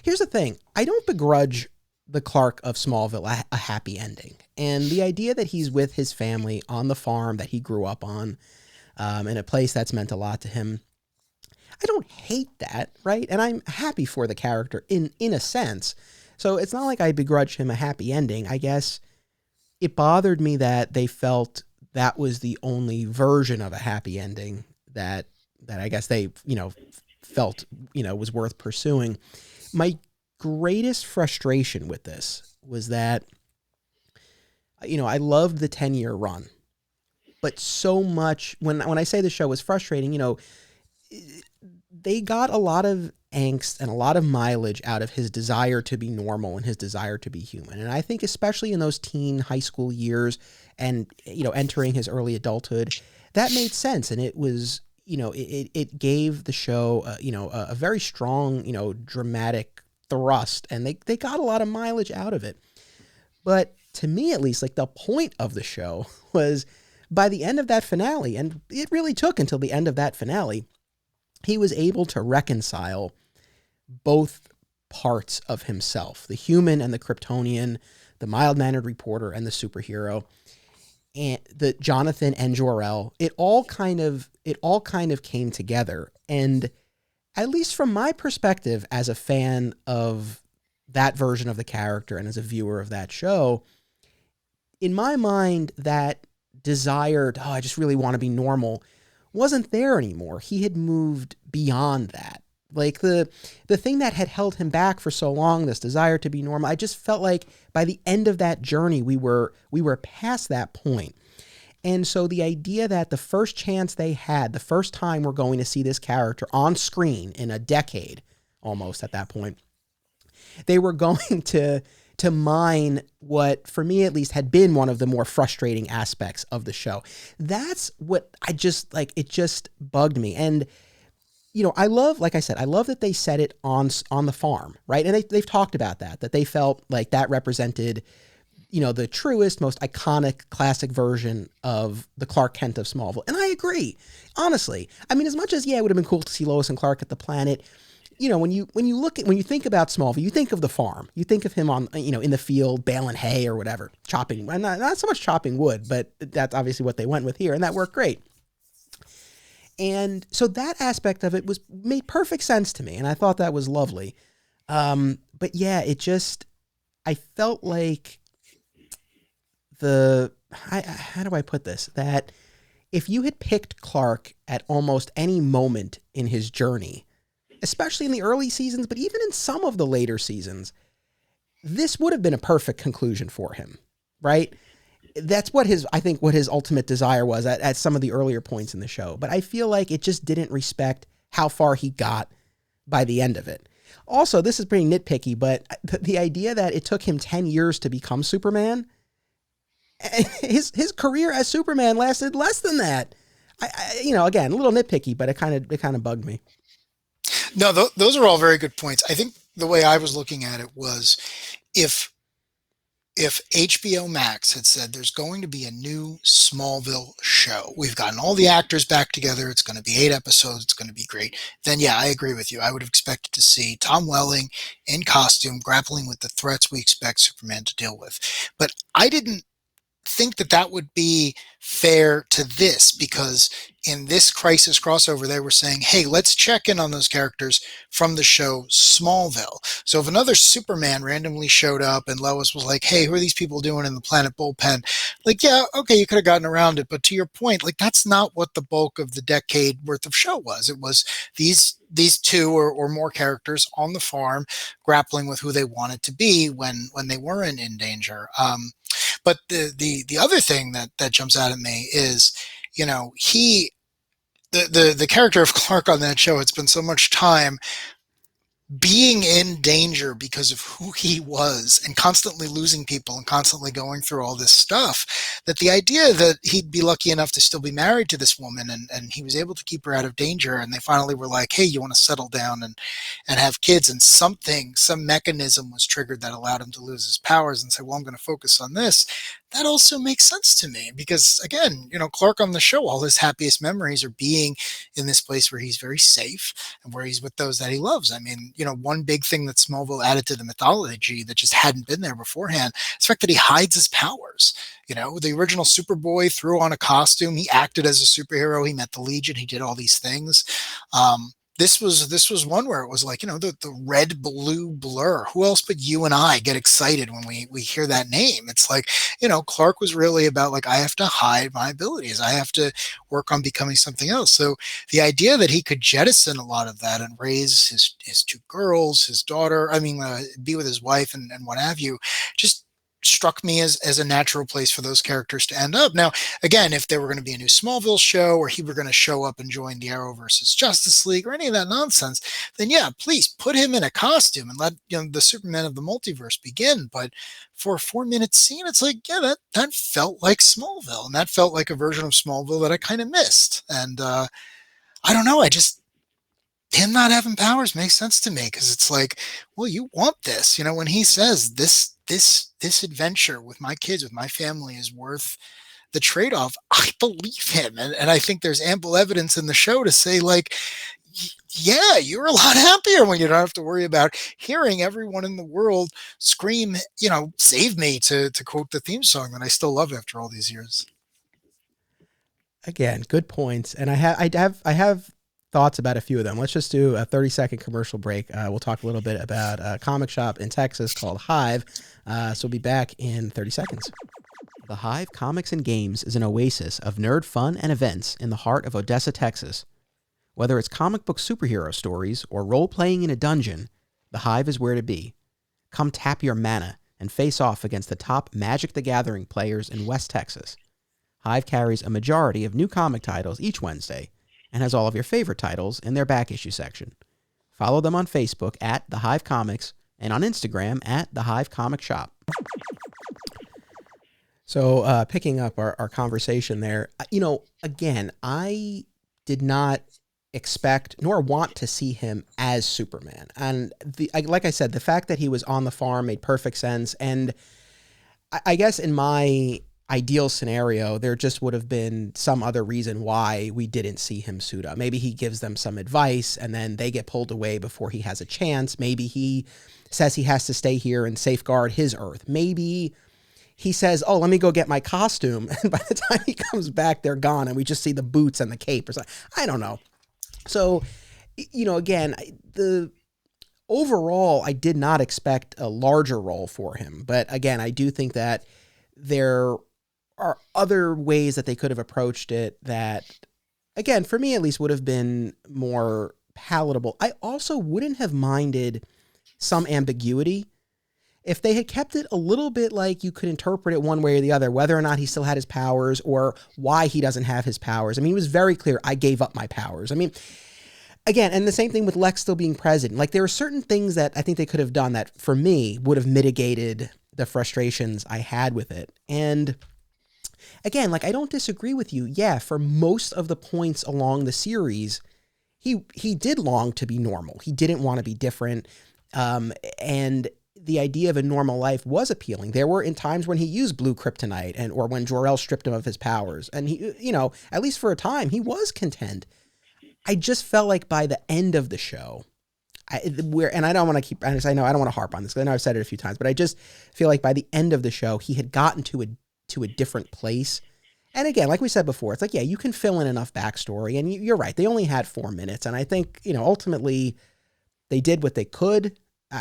[SPEAKER 1] here's the thing. I don't begrudge the Clark of Smallville a happy ending. And the idea that he's with his family on the farm that he grew up on, in a place that's meant a lot to him, I don't hate that, right? And I'm happy for the character in a sense. So it's not like I begrudge him a happy ending. I guess it bothered me that they felt that was the only version of a happy ending that I guess they, felt, was worth pursuing. My greatest frustration with this was that, I loved the 10-year run, but so much when I say the show was frustrating, they got a lot of angst and a lot of mileage out of his desire to be normal and his desire to be human. And I think especially in those teen high school years and, entering his early adulthood, that made sense. And it was, it gave the show, a very strong, dramatic thrust, and they got a lot of mileage out of it. But to me, at least, like, the point of the show was by the end of that finale, and it really took until the end of that finale, he was able to reconcile both parts of himself, the human and the Kryptonian, the mild-mannered reporter and the superhero, and the Jonathan and Jor-El. It all kind of came together. And at least from my perspective as a fan of that version of the character and as a viewer of that show, in my mind, that desired, I just really want to be normal, wasn't there anymore. He had moved beyond that. Like the thing that had held him back for so long, this desire to be normal, I just felt like by the end of that journey, we were past that point. And so the idea that the first chance they had, the first time we're going to see this character on screen in a decade, almost at that point, they were going to mine what, for me at least, had been one of the more frustrating aspects of the show. That's what I just, like, it just bugged me. And, I love, like I said, I love that they set it on the farm, right? And they've talked about that they felt like that represented, the truest, most iconic, classic version of the Clark Kent of Smallville. And I agree, honestly. I mean, as much as, it would have been cool to see Lois and Clark at the planet, when you think about Smallville, you think of the farm. You think of him on, in the field, baling hay or whatever, chopping, not so much chopping wood, but that's obviously what they went with here, and that worked great. And so that aspect of it made perfect sense to me, and I thought that was lovely. But yeah, I felt like how do I put this? That if you had picked Clark at almost any moment in his journey, especially in the early seasons, but even in some of the later seasons, this would have been a perfect conclusion for him, right? That's what his ultimate desire was at some of the earlier points in the show. But I feel like it just didn't respect how far he got by the end of it. Also, this is pretty nitpicky, but the idea that it took him 10 years to become Superman, his career as Superman lasted less than that. Again, a little nitpicky, but it kind of bugged me.
[SPEAKER 2] No, those are all very good points. I think the way I was looking at it was if HBO Max had said there's going to be a new Smallville show, we've gotten all the actors back together, it's going to be 8 episodes, it's going to be great, then yeah, I agree with you. I would have expected to see Tom Welling in costume grappling with the threats we expect Superman to deal with. But I didn't think that would be fair to this, because in this Crisis crossover, they were saying, hey, let's check in on those characters from the show Smallville. So if another Superman randomly showed up and Lois was like, hey, who are these people doing in the Planet Bullpen? Like, yeah, okay, you could have gotten around it. But to your point, like, that's not what the bulk of the decade worth of show was. It was these two or more characters on the farm grappling with who they wanted to be when they weren't in danger. But the other thing that jumps out at me is, the character of Clark on that show, it's been so much time being in danger because of who he was and constantly losing people and constantly going through all this stuff, that the idea that he'd be lucky enough to still be married to this woman, and he was able to keep her out of danger, and they finally were like, hey, you want to settle down and have kids, and some mechanism was triggered that allowed him to lose his powers and say, well, I'm going to focus on this. That also makes sense to me because, again, Clark on the show, all his happiest memories are being in this place where he's very safe and where he's with those that he loves. I mean, one big thing that Smallville added to the mythology that just hadn't been there beforehand is the fact that he hides his powers. The original Superboy threw on a costume. He acted as a superhero. He met the Legion. He did all these things. This was one where it was like, the red blue blur. Who else but you and I get excited when we hear that name? It's like, Clark was really about like, I have to hide my abilities. I have to work on becoming something else. So the idea that he could jettison a lot of that and raise his two girls, his daughter, be with his wife and what have you, just struck me as a natural place for those characters to end up. Now, again, if there were going to be a new Smallville show or he were going to show up and join the Arrowverse Justice League or any of that nonsense, then yeah, please put him in a costume and let the Superman of the multiverse begin. But for a 4-minute scene, it's like, yeah, that felt like Smallville, and that felt like a version of Smallville that I kind of missed. And I don't know, him not having powers makes sense to me because it's like, well, you want this, when he says this adventure with my kids, with my family is worth the trade-off. I believe him. And I think there's ample evidence in the show to say like, yeah, you're a lot happier when you don't have to worry about hearing everyone in the world scream, save me, to quote the theme song that I still love after all these years.
[SPEAKER 1] Again, good points. And I have thoughts about a few of them. Let's just do a 30-second commercial break. We'll talk a little bit about a comic shop in Texas called Hive. So we'll be back in 30 seconds. The Hive Comics and Games is an oasis of nerd fun and events in the heart of Odessa, Texas. Whether it's comic book superhero stories or role-playing in a dungeon, the Hive is where to be. Come tap your mana and face off against the top Magic the Gathering players in West Texas. Hive carries a majority of new comic titles each Wednesday and has all of your favorite titles in their back issue section. Follow them on Facebook at The Hive Comics and on Instagram at The Hive Comic Shop. So picking up our conversation there, again, I did not expect nor want to see him as Superman. And like I said, the fact that he was on the farm made perfect sense. And I guess in my ideal scenario, there just would have been some other reason why we didn't see him suit up. Maybe he gives them some advice and then they get pulled away before he has a chance. Maybe he says he has to stay here and safeguard his Earth. Maybe he says, oh, let me go get my costume. And by the time he comes back, they're gone. And we just see the boots and the cape or something. I don't know. So, again, overall, I did not expect a larger role for him. But again, I do think that there are other ways that they could have approached it that, again, for me at least, would have been more palatable. I also wouldn't have minded some ambiguity if they had kept it a little bit like you could interpret it one way or the other, whether or not he still had his powers or why he doesn't have his powers. I mean, he was very clear, I gave up my powers. I mean, again, and the same thing with Lex still being president. Like, there are certain things that I think they could have done that, for me, would have mitigated the frustrations I had with it. And again, like, I don't disagree with you. Yeah, for most of the points along the series, he did long to be normal. He didn't want to be different. And the idea of a normal life was appealing. There were in times when he used blue kryptonite or when Jor-El stripped him of his powers. And he, at least for a time, he was content. I just felt like by the end of the show, and I don't want to keep, I know I don't want to harp on this because I know I've said it a few times, but I just feel like by the end of the show, he had gotten to a different place. And again, like we said before, it's like, yeah, you can fill in enough backstory, and you're right. They only had 4 minutes. And I think, ultimately they did what they could.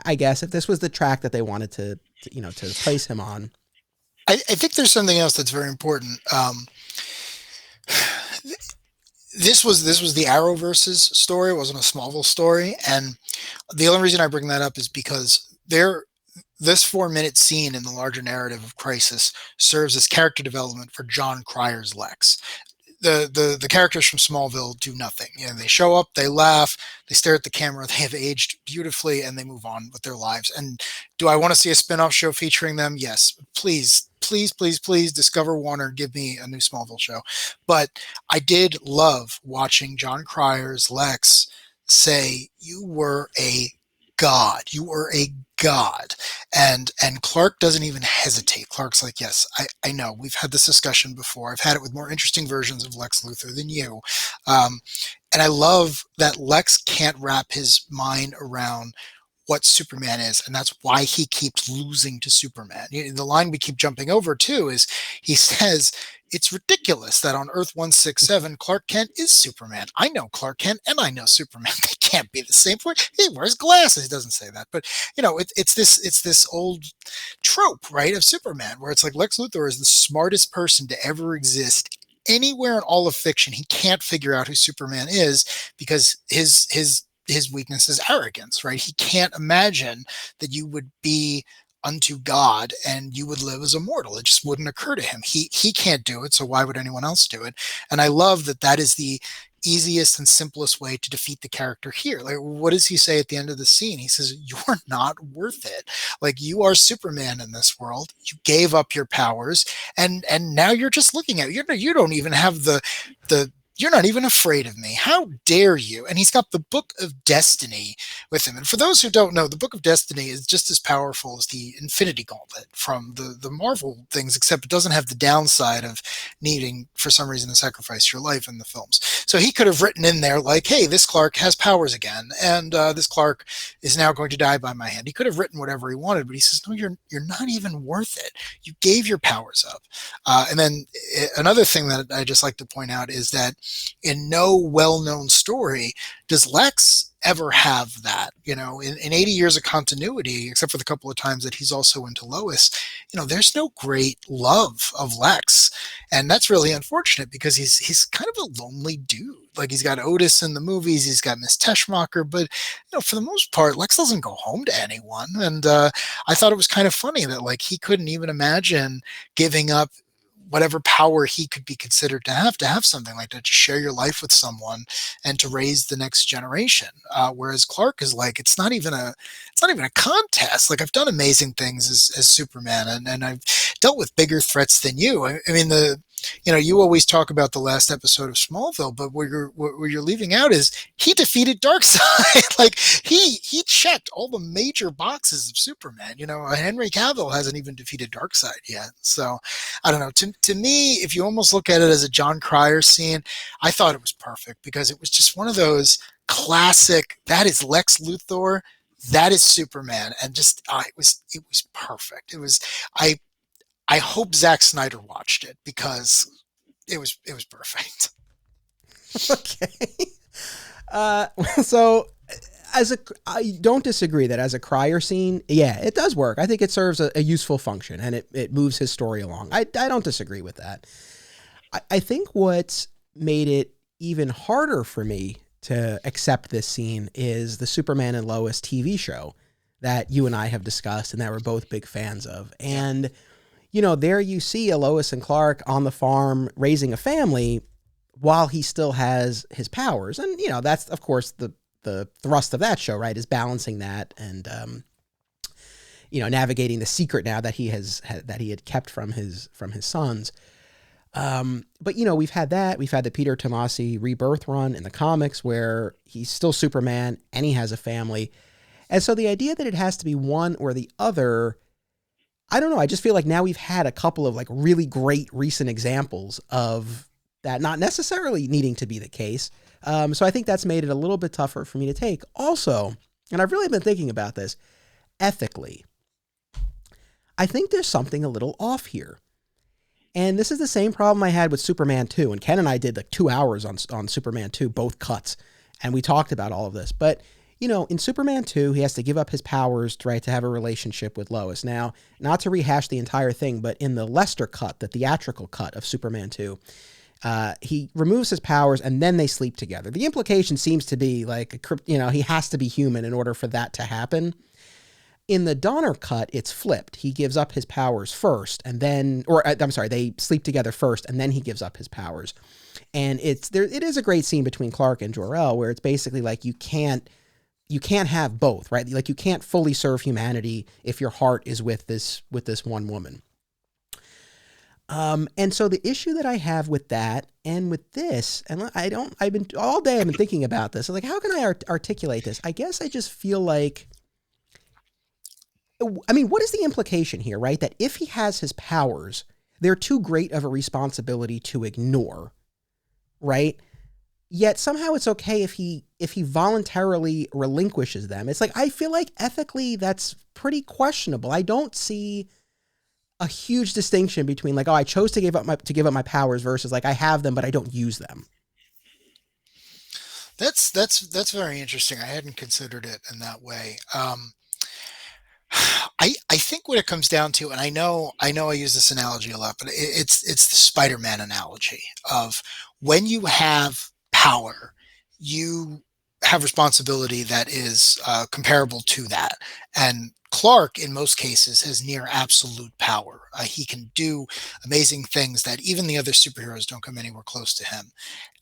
[SPEAKER 1] I guess if this was the track that they wanted to place him on.
[SPEAKER 2] I think there's something else that's very important. This was the Arrowverse's story. It wasn't a Smallville story. And the only reason I bring that up is because this 4-minute scene in the larger narrative of Crisis serves as character development for John Cryer's Lex. the characters from Smallville do nothing. You know, they show up, they laugh, they stare at the camera, they have aged beautifully, and they move on with their lives. And do I want to see a spin-off show featuring them? Yes. Please, please, please, please, Discover Warner, give me a new Smallville show. But I did love watching John Cryer's Lex say, "You were a god. You were a god." And Clark doesn't even hesitate. Clark's like, "Yes, I know. We've had this discussion before. I've had it with more interesting versions of Lex Luthor than you." And I love that Lex can't wrap his mind around what Superman is, and that's why he keeps losing to Superman. The line we keep jumping over too is he says, "It's ridiculous that on Earth 167 Clark Kent is Superman. I know Clark Kent and I know Superman. They can't be the same. He wears glasses." He doesn't say that, but it's this old trope, right, of Superman, where it's like Lex Luthor is the smartest person to ever exist anywhere in all of fiction. He can't figure out who Superman is because his weakness is arrogance, right? He can't imagine that you would be unto God and you would live as a mortal. It just wouldn't occur to him. He can't do it, so why would anyone else do it? And I love that is the easiest and simplest way to defeat the character here. Like, what does he say at the end of the scene? He says, "You're not worth it. Like, you are Superman in this world. You gave up your powers, and now you're just looking at it. You don't even have the you're not even afraid of me. How dare you?" And he's got the Book of Destiny with him. And for those who don't know, the Book of Destiny is just as powerful as the Infinity Gauntlet from the Marvel things, except it doesn't have the downside of needing, for some reason, to sacrifice your life in the films. So he could have written in there like, "Hey, this Clark has powers again, and this Clark is now going to die by my hand." He could have written whatever he wanted, but he says, "No, you're not even worth it. You gave your powers up." And then another thing that I just like to point out is that in no well-known story does Lex ever have that. In 80 years of continuity, except for the couple of times that he's also into Lois, there's no great love of Lex. And that's really unfortunate because he's kind of a lonely dude. Like, he's got Otis in the movies, he's got Miss Teschmacher, but for the most part, Lex doesn't go home to anyone. And I thought it was kind of funny that, like, he couldn't even imagine giving up whatever power he could be considered to have something like that, to share your life with someone and to raise the next generation. Whereas Clark is like, it's not even a contest. Like, I've done amazing things as Superman, and I've dealt with bigger threats than you. I mean, you always talk about the last episode of Smallville, but where you're leaving out is he defeated Darkseid. Like, he checked all the major boxes of Superman. Henry Cavill hasn't even defeated Darkseid yet. So I don't know. To me, if you almost look at it as a John Cryer scene, I thought it was perfect because it was just one of those classic, that is Lex Luthor, that is Superman, and just it was perfect. It was I hope Zack Snyder watched it because it was perfect.
[SPEAKER 1] Okay. So I don't disagree that as a Cryer scene, yeah, it does work. I think it serves a useful function and it moves his story along. I don't disagree with that. I think what's made it even harder for me to accept this scene is the Superman and Lois TV show that you and I have discussed and that we're both big fans of. And there you see a Lois and Clark on the farm raising a family while he still has his powers. And, that's, of course, the thrust of that show, right, is balancing that and, navigating the secret now that he had kept from his sons. But, we've had that. We've had the Peter Tomasi rebirth run in the comics where he's still Superman and he has a family. And so the idea that it has to be one or the other, I don't know. I just feel like now we've had a couple of like really great recent examples of that not necessarily needing to be the case. So I think that's made it a little bit tougher for me to take. Also, and I've really been thinking about this, ethically, I think there's something a little off here. And this is the same problem I had with Superman 2. And Ken and I did like 2 hours on Superman 2, both cuts. And we talked about all of this. But in Superman 2, he has to give up his powers to have a relationship with Lois. Now, not to rehash the entire thing, but in the Lester cut, the theatrical cut of Superman 2, he removes his powers and then they sleep together. The implication seems to be like, he has to be human in order for that to happen. In the Donner cut, it's flipped. He gives up his powers first, and then, or I'm sorry, they sleep together first, and then he gives up his powers. And it's there. It is a great scene between Clark and Jor-El, where it's basically like you can't have both, right? Like you can't fully serve humanity if your heart is with this one woman. And so the issue that I have with that and with this, and I've been all day I've been thinking about this. I'm like, how can I articulate this? I guess I just feel like, I mean, what is the implication here, right? That if he has his powers, they're too great of a responsibility to ignore, right? Yet somehow it's okay if he voluntarily relinquishes them. It's like, I feel like ethically that's pretty questionable. I don't see a huge distinction between like, oh, I chose to give up my powers versus like I have them but I don't use them.
[SPEAKER 2] That's very interesting. I hadn't considered it in that way. I think what it comes down to, and I know I use this analogy a lot, but it's the Spider-Man analogy of when you have power, you have responsibility that is comparable to that. And Clark, in most cases, has near absolute power. He can do amazing things that even the other superheroes don't come anywhere close to him.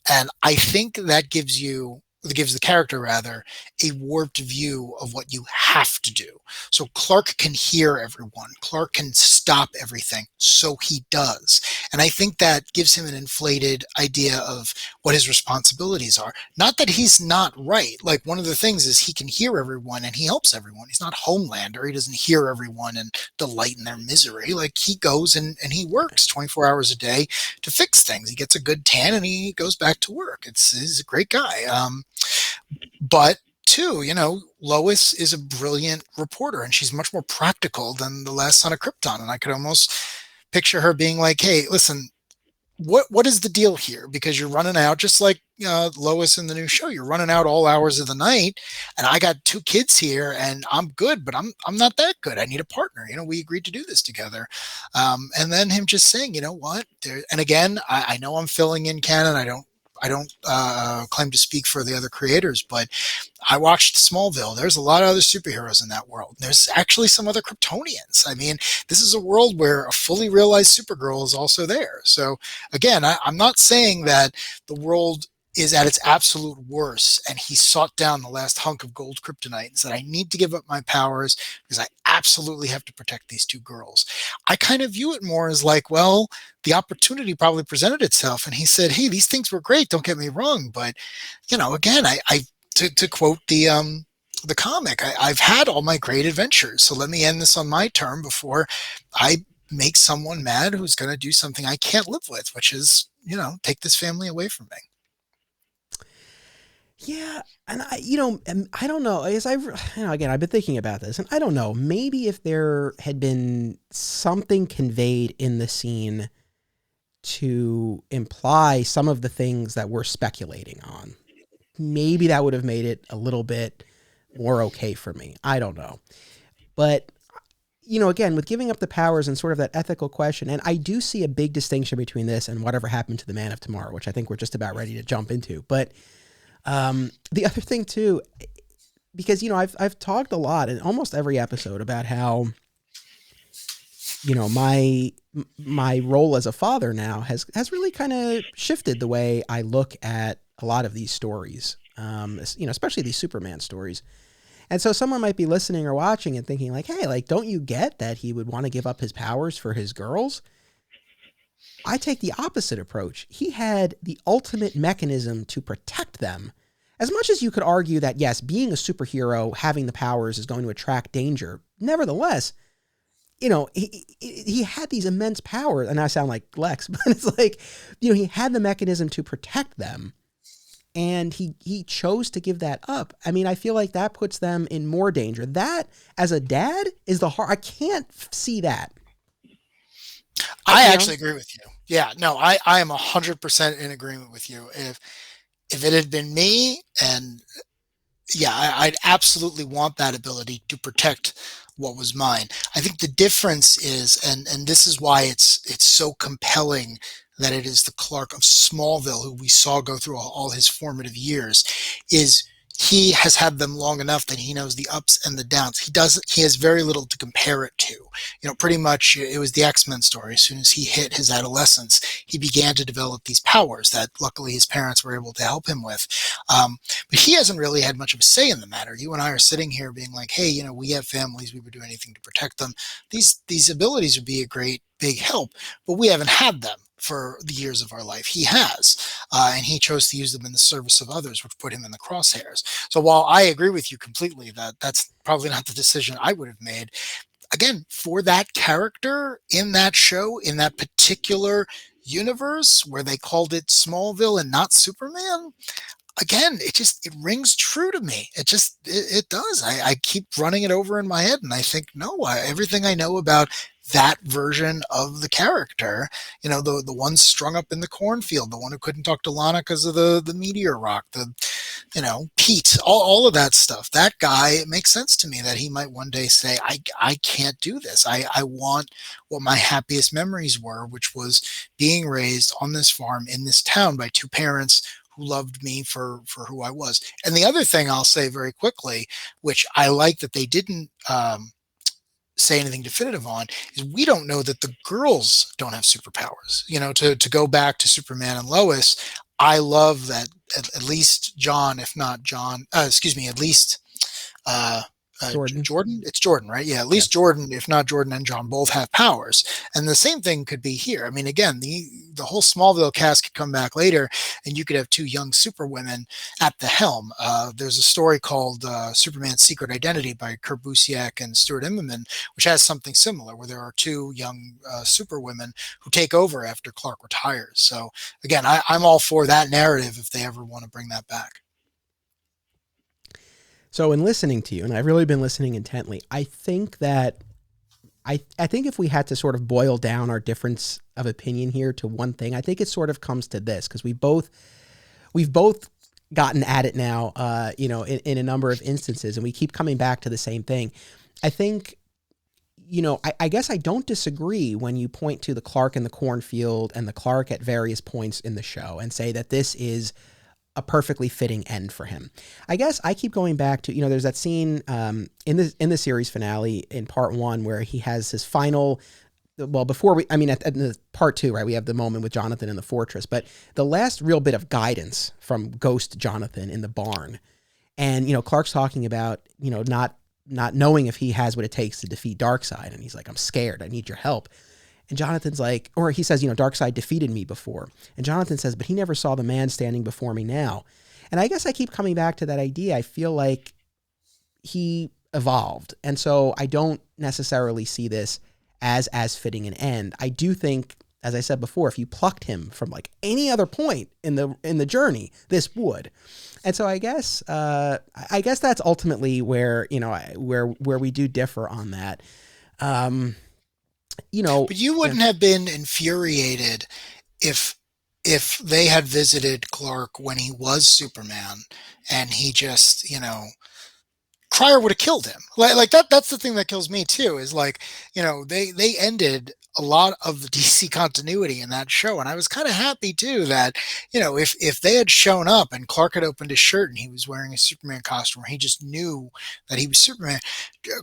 [SPEAKER 2] And I think that gives the character rather a warped view of what you have to do. So Clark can hear everyone. Clark can stop everything. So he does. And I think that gives him an inflated idea of what his responsibilities are. Not that he's not right. Like one of the things is he can hear everyone and he helps everyone. He's not Homelander. He doesn't hear everyone and delight in their misery. Like he goes and he works 24 hours a day to fix things. He gets a good tan and he goes back to work. He's a great guy. But too, Lois is a brilliant reporter and she's much more practical than the last son of Krypton. And I could almost picture her being like, hey, listen, what is the deal here? Because you're running out, just like Lois in the new show. You're running out all hours of the night, and I got two kids here, and I'm good, but I'm not that good. I need a partner. We agreed to do this together. And then him just saying, you know what? And again, I know I'm filling in canon. I don't claim to speak for the other creators, but I watched Smallville. There's a lot of other superheroes in that world. There's actually some other Kryptonians. I mean, this is a world where a fully realized Supergirl is also there. So again, I'm not saying that the world is at its absolute worst and he sought down the last hunk of gold kryptonite and said, I need to give up my powers because I absolutely have to protect these two girls. I kind of view it more as like, well, the opportunity probably presented itself and he said, hey, these things were great, don't get me wrong, but again, to quote the comic, I've had all my great adventures, so let me end this on my term before I make someone mad who's going to do something I can't live with, which is take this family away from me.
[SPEAKER 1] Yeah, and I don't know. As again, I've been thinking about this, and I don't know. Maybe if there had been something conveyed in the scene to imply some of the things that we're speculating on, maybe that would have made it a little bit more okay for me. I don't know, but again, with giving up the powers and sort of that ethical question, and I do see a big distinction between this and whatever happened to the Man of Tomorrow, which I think we're just about ready to jump into, but. The other thing too, because I've talked a lot in almost every episode about how my role as a father now has really kind of shifted the way I look at a lot of these stories, especially these Superman stories. And so someone might be listening or watching and thinking like, hey, like, don't you get that he would want to give up his powers for his girls? I take the opposite approach. He had the ultimate mechanism to protect them. As much as you could argue that, yes, being a superhero, having the powers is going to attract danger. Nevertheless, he had these immense powers, and I sound like Lex, but it's like, he had the mechanism to protect them, and he chose to give that up. I mean, I feel like that puts them in more danger. That, as a dad, is the hard. I can't see that.
[SPEAKER 2] I actually agree with you. Yeah, no, I am 100% in agreement with you. If it had been me, and yeah, I'd absolutely want that ability to protect what was mine. I think the difference is, and this is why it's so compelling that it is the Clark of Smallville who we saw go through all his formative years, is he has had them long enough that he knows the ups and the downs. He has very little to compare it to. Pretty much it was the X-Men story. As soon as he hit his adolescence, he began to develop these powers that luckily his parents were able to help him with. But he hasn't really had much of a say in the matter. You and I are sitting here being like, hey, we have families, we would do anything to protect them. These abilities would be a great big help, but we haven't had them for the years of our life. He has, and he chose to use them in the service of others, which put him in the crosshairs. So while I agree with you completely that that's probably not the decision I would have made, again, for that character in that show, in that particular universe where they called it Smallville and not Superman, again, it rings true to me. It does. I keep running it over in my head, and I think, no, everything I know about that version of the character, the one strung up in the cornfield, the one who couldn't talk to Lana because of the meteor rock, Pete, all of that stuff. That guy, it makes sense to me that he might one day say, I can't do this. I want what my happiest memories were, which was being raised on this farm in this town by two parents who loved me for who I was. And the other thing I'll say very quickly, which I like that they didn't say anything definitive on, is we don't know that the girls don't have superpowers. To go back to Superman and Lois, I love that at least John, if not John, excuse me, at least
[SPEAKER 1] Jordan.
[SPEAKER 2] Jordan. It's Jordan, right? Yeah, at least
[SPEAKER 1] Yes.
[SPEAKER 2] Jordan, if not Jordan and John, both have powers, and the same thing could be here. I mean, again, the whole Smallville cast could come back later, and you could have two young superwomen at the helm. There's a story called Superman's Secret Identity by Kurt Busiek and Stuart Immonen, which has something similar, where there are two young superwomen who take over after Clark retires. So again, I'm all for that narrative if they ever want to bring that back.
[SPEAKER 1] So in listening to you, and I've really been listening intently, I think that I think if we had to sort of boil down our difference of opinion here to one thing, I think it sort of comes to this, because we've both gotten at it now, in a number of instances, and we keep coming back to the same thing. I think, I guess I don't disagree when you point to the Clark in the cornfield and the Clark at various points in the show and say that this is a perfectly fitting end for him. I guess I keep going back to, there's that scene in the series finale in part 1 where he has his final, well, before we, I mean, at the part 2, right, we have the moment with Jonathan in the fortress, but the last real bit of guidance from Ghost Jonathan in the barn. And, Clark's talking about, not knowing if he has what it takes to defeat Darkseid. And he's like, I'm scared. I need your help. And Jonathan's like, or he says, Darkseid defeated me before. And Jonathan says, but he never saw the man standing before me now. And I guess I keep coming back to that idea. I feel like he evolved. And so I don't necessarily see this as fitting an end. I do think, as I said before, if you plucked him from like any other point in the journey, this would. And so I guess that's ultimately where, where we do differ on that.
[SPEAKER 2] But you wouldn't have been infuriated if they had visited Clark when he was Superman and he just, Cryer would have killed him. Like that. That's the thing that kills me too. Is like, they ended a lot of the DC continuity in that show, and I was kind of happy too that, if they had shown up and Clark had opened his shirt and he was wearing a Superman costume, or he just knew that he was Superman,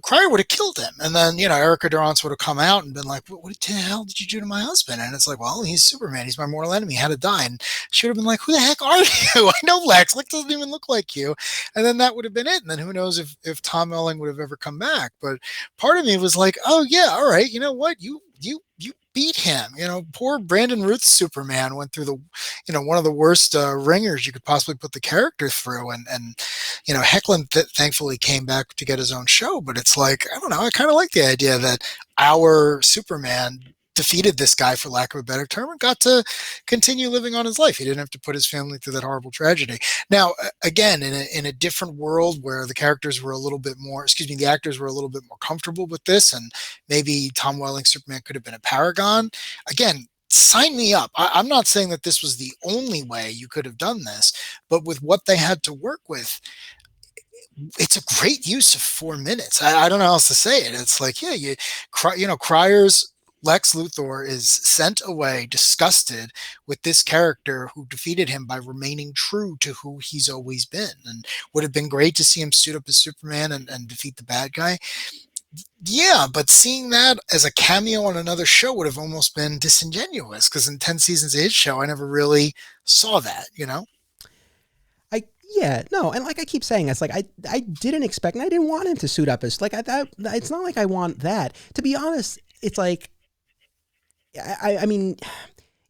[SPEAKER 2] Cryer would have killed him, and then Erica Durance would have come out and been like, "What the hell did you do to my husband?" And it's like, "Well, he's Superman. He's my mortal enemy. He had to die." And she would have been like, "Who the heck are you? I know Lex. Lex doesn't even look like you." And then that would have been it. And then who knows if Tom Welling would have ever come back. But part of me was like, oh yeah, all right, you know what? You beat him. Poor Brandon Routh's Superman went through one of the worst ringers you could possibly put the character through. And Hecklin thankfully came back to get his own show. But it's like, I don't know, I kind of like the idea that our Superman defeated this guy, for lack of a better term, and got to continue living on his life. He didn't have to put his family through that horrible tragedy. Now, again, in a different world where the actors were a little bit more comfortable with this, and maybe Tom Welling's Superman could have been a paragon. Again, sign me up. I'm not saying that this was the only way you could have done this, but with what they had to work with, it's a great use of 4 minutes. I don't know how else to say it. It's like, yeah, Cryer's Lex Luthor is sent away disgusted with this character who defeated him by remaining true to who he's always been. And would have been great to see him suit up as Superman and defeat the bad guy. Yeah, but seeing that as a cameo on another show would have almost been disingenuous because in 10 seasons of his show, I never really saw that, you know?
[SPEAKER 1] I yeah, no, and like I keep saying, it's like I didn't expect, and I didn't want him to suit up as like I thought. It's not like I want that. To be honest, it's like I mean,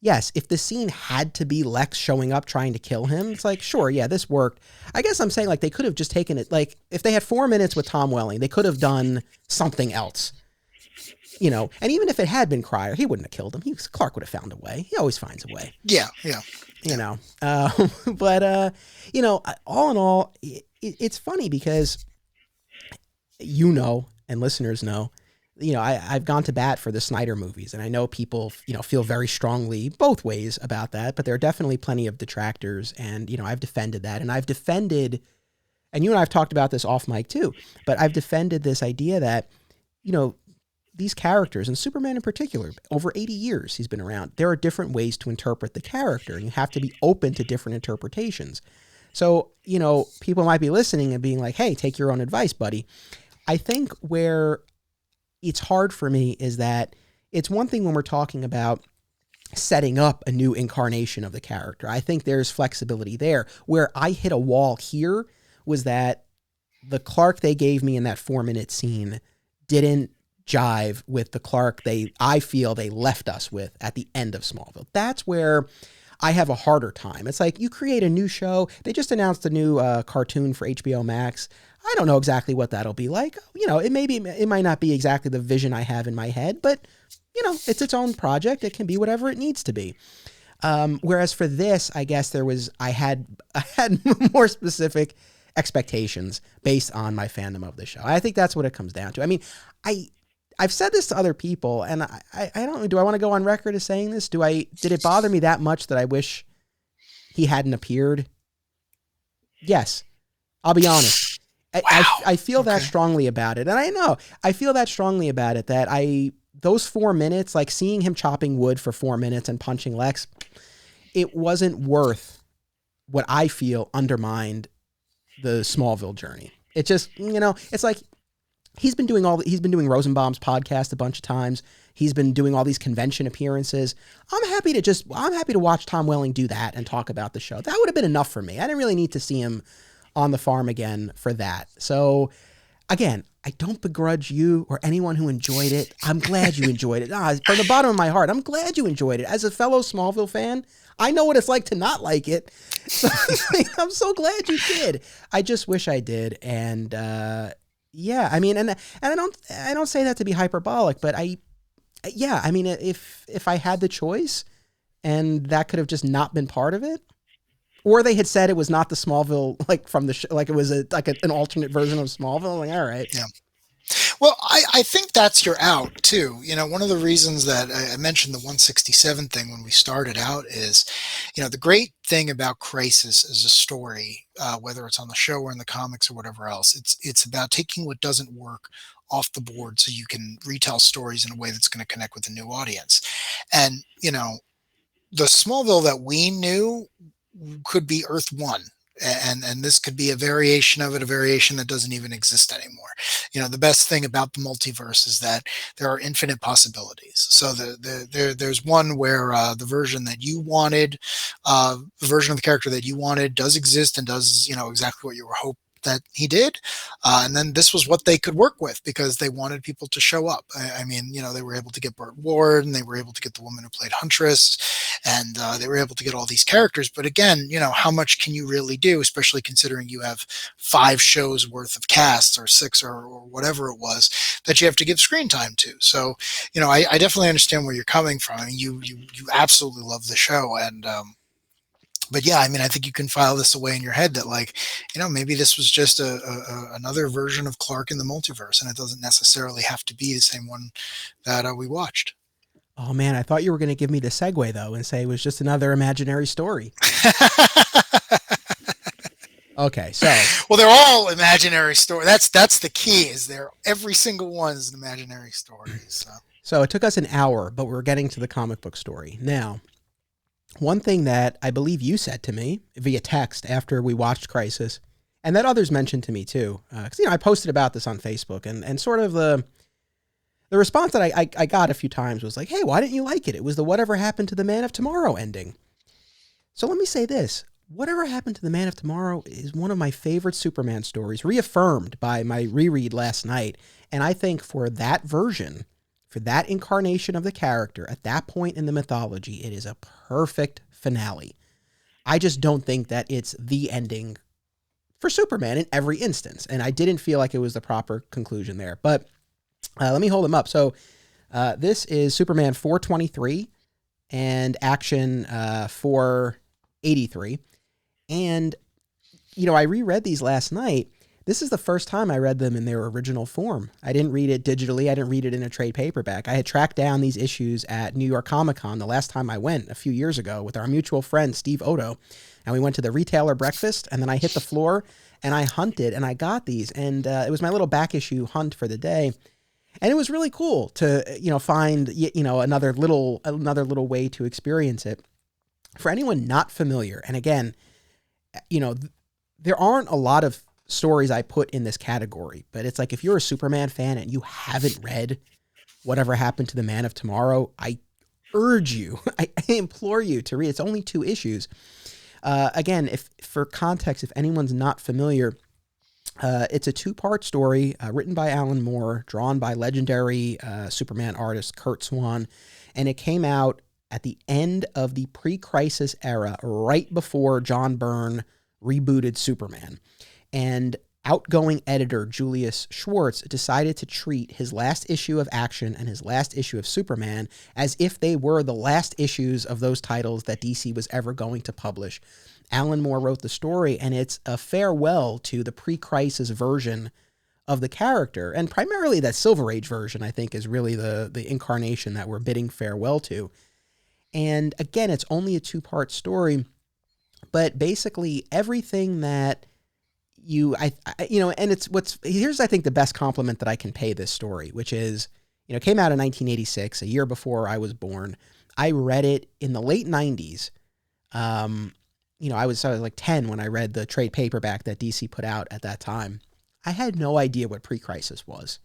[SPEAKER 1] yes, if the scene had to be Lex showing up trying to kill him, it's like sure, yeah, this worked. I guess I'm saying like they could have just taken it like if they had 4 minutes with Tom Welling, they could have done something else. You know, and even if it had been Cryer, he wouldn't have killed him. Clark would have found a way. He always finds a way.
[SPEAKER 2] Yeah, yeah.
[SPEAKER 1] You know, but you know, all in all, it's funny because you know, and listeners know, you know, I've gone to bat for the Snyder movies, and I know people, you know, feel very strongly both ways about that, but there are definitely plenty of detractors, and you know, I've defended that, and I've defended, and you and I've talked about this off mic too, but I've defended this idea that, you know, these characters, and Superman in particular, over 80 years he's been around, there are different ways to interpret the character, and you have to be open to different interpretations. So, you know, people might be listening and being like, hey, take your own advice, buddy. I think where it's hard for me is that it's one thing when we're talking about setting up a new incarnation of the character. I think there's flexibility there. Where I hit a wall here was that the Clark they gave me in that 4-minute scene didn't jive with the Clark I feel they left us with at the end of Smallville. That's where I have a harder time. It's like you create a new show. They just announced a new cartoon for HBO Max. I don't know exactly what that'll be like. You know, it might not be exactly the vision I have in my head, but you know, it's its own project. It can be whatever it needs to be. Whereas for this, I guess I had more specific expectations based on my fandom of the show. I think that's what it comes down to. I mean, I've said this to other people, and I don't know, do I want to go on record as saying this? Did it bother me that much that I wish he hadn't appeared? Yes. I'll be honest.
[SPEAKER 2] Wow.
[SPEAKER 1] I feel that strongly about it. And I know I feel that strongly about it, that those 4 minutes, like seeing him chopping wood for 4 minutes and punching Lex, it wasn't worth what I feel undermined the Smallville journey. It just, you know, it's like, he's been doing Rosenbaum's podcast a bunch of times. He's been doing all these convention appearances. I'm happy to watch Tom Welling do that and talk about the show. That would have been enough for me. I didn't really need to see him on the farm again for that. So again, I don't begrudge you or anyone who enjoyed it. I'm glad you enjoyed it. From the bottom of my heart, I'm glad you enjoyed it. As a fellow Smallville fan, I know what it's like to not like it. So I'm so glad you did. I just wish I did. And, yeah, I mean, and I don't say that to be hyperbolic, but I mean, if I had the choice and that could have just not been part of it, or they had said it was not the Smallville, like from the like it was an alternate version of Smallville, like, all right.
[SPEAKER 2] Yeah. Well, I think that's your out too. You know, one of the reasons that I mentioned the 167 thing when we started out is, you know, the great thing about Crisis as a story, whether it's on the show or in the comics or whatever else, it's about taking what doesn't work off the board so you can retell stories in a way that's going to connect with a new audience. And, you know, the Smallville that we knew could be Earth 1. And this could be a variation of it, a variation that doesn't even exist anymore. You know, the best thing about the multiverse is that there are infinite possibilities. So there's one where the version that you wanted, the version of the character that you wanted does exist and does, you know, exactly what you were hoping that he did. And then this was what they could work with because they wanted people to show up. I mean, you know, they were able to get Burt Ward and they were able to get the woman who played Huntress and they were able to get all these characters. But again, you know, how much can you really do, especially considering you have 5 shows worth of casts or 6 or whatever it was that you have to give screen time to. So, you know, I definitely understand where you're coming from. I mean, you absolutely love the show. And, but yeah, I mean, I think you can file this away in your head that, like, you know, maybe this was just another version of Clark in the multiverse, and it doesn't necessarily have to be the same one that we watched.
[SPEAKER 1] Oh man, I thought you were going to give me the segue though and say it was just another imaginary story. Okay, so
[SPEAKER 2] well, they're all imaginary stories. That's the key. Every single one is an imaginary story. So.
[SPEAKER 1] So it took us an hour, but we're getting to the comic book story. Now, one thing that I believe you said to me via text after we watched Crisis, and that others mentioned to me too, because I posted about this on Facebook, and sort of the response that I got a few times was like, hey, why didn't you like it? It was the Whatever Happened to the Man of Tomorrow ending. So let me say this. Whatever Happened to the Man of Tomorrow is one of my favorite Superman stories, reaffirmed by my reread last night. And I think for that version, for that incarnation of the character at that point in the mythology, it is a perfect finale. I just don't think that it's the ending for Superman in every instance. And I didn't feel like it was the proper conclusion there. But let me hold them up. So this is Superman 423 and Action 483. And, I reread these last night. This is the first time I read them in their original form. I didn't read it digitally. I didn't read it in a trade paperback. I had tracked down these issues at New York Comic Con the last time I went a few years ago with our mutual friend, Steve Odo. And we went to the retailer breakfast, and then I hit the floor and I hunted and I got these. And it was my little back issue hunt for the day. And it was really cool to, find, another little way to experience it. For anyone not familiar, and again, there aren't a lot of stories I put in this category, but it's like if you're a Superman fan and you haven't read Whatever Happened to the Man of Tomorrow, I urge you, I implore you to read. It's only 2 issues. Again, for context, if anyone's not familiar, it's a 2-part story written by Alan Moore, drawn by legendary Superman artist Curt Swan, and it came out at the end of the pre-Crisis era, right before John Byrne rebooted Superman. And outgoing editor Julius Schwartz decided to treat his last issue of Action and his last issue of Superman as if they were the last issues of those titles that DC was ever going to publish. Alan Moore wrote the story, and it's a farewell to the pre-Crisis version of the character. And primarily that Silver Age version, I think, is really the incarnation that we're bidding farewell to. And again, it's only a 2-part story, but basically everything that and here's, I think, the best compliment that I can pay this story, which is, it came out in 1986, a year before I was born. I read it in the late 90s. I was like 10 when I read the trade paperback that DC put out at that time. I had no idea what pre-Crisis was.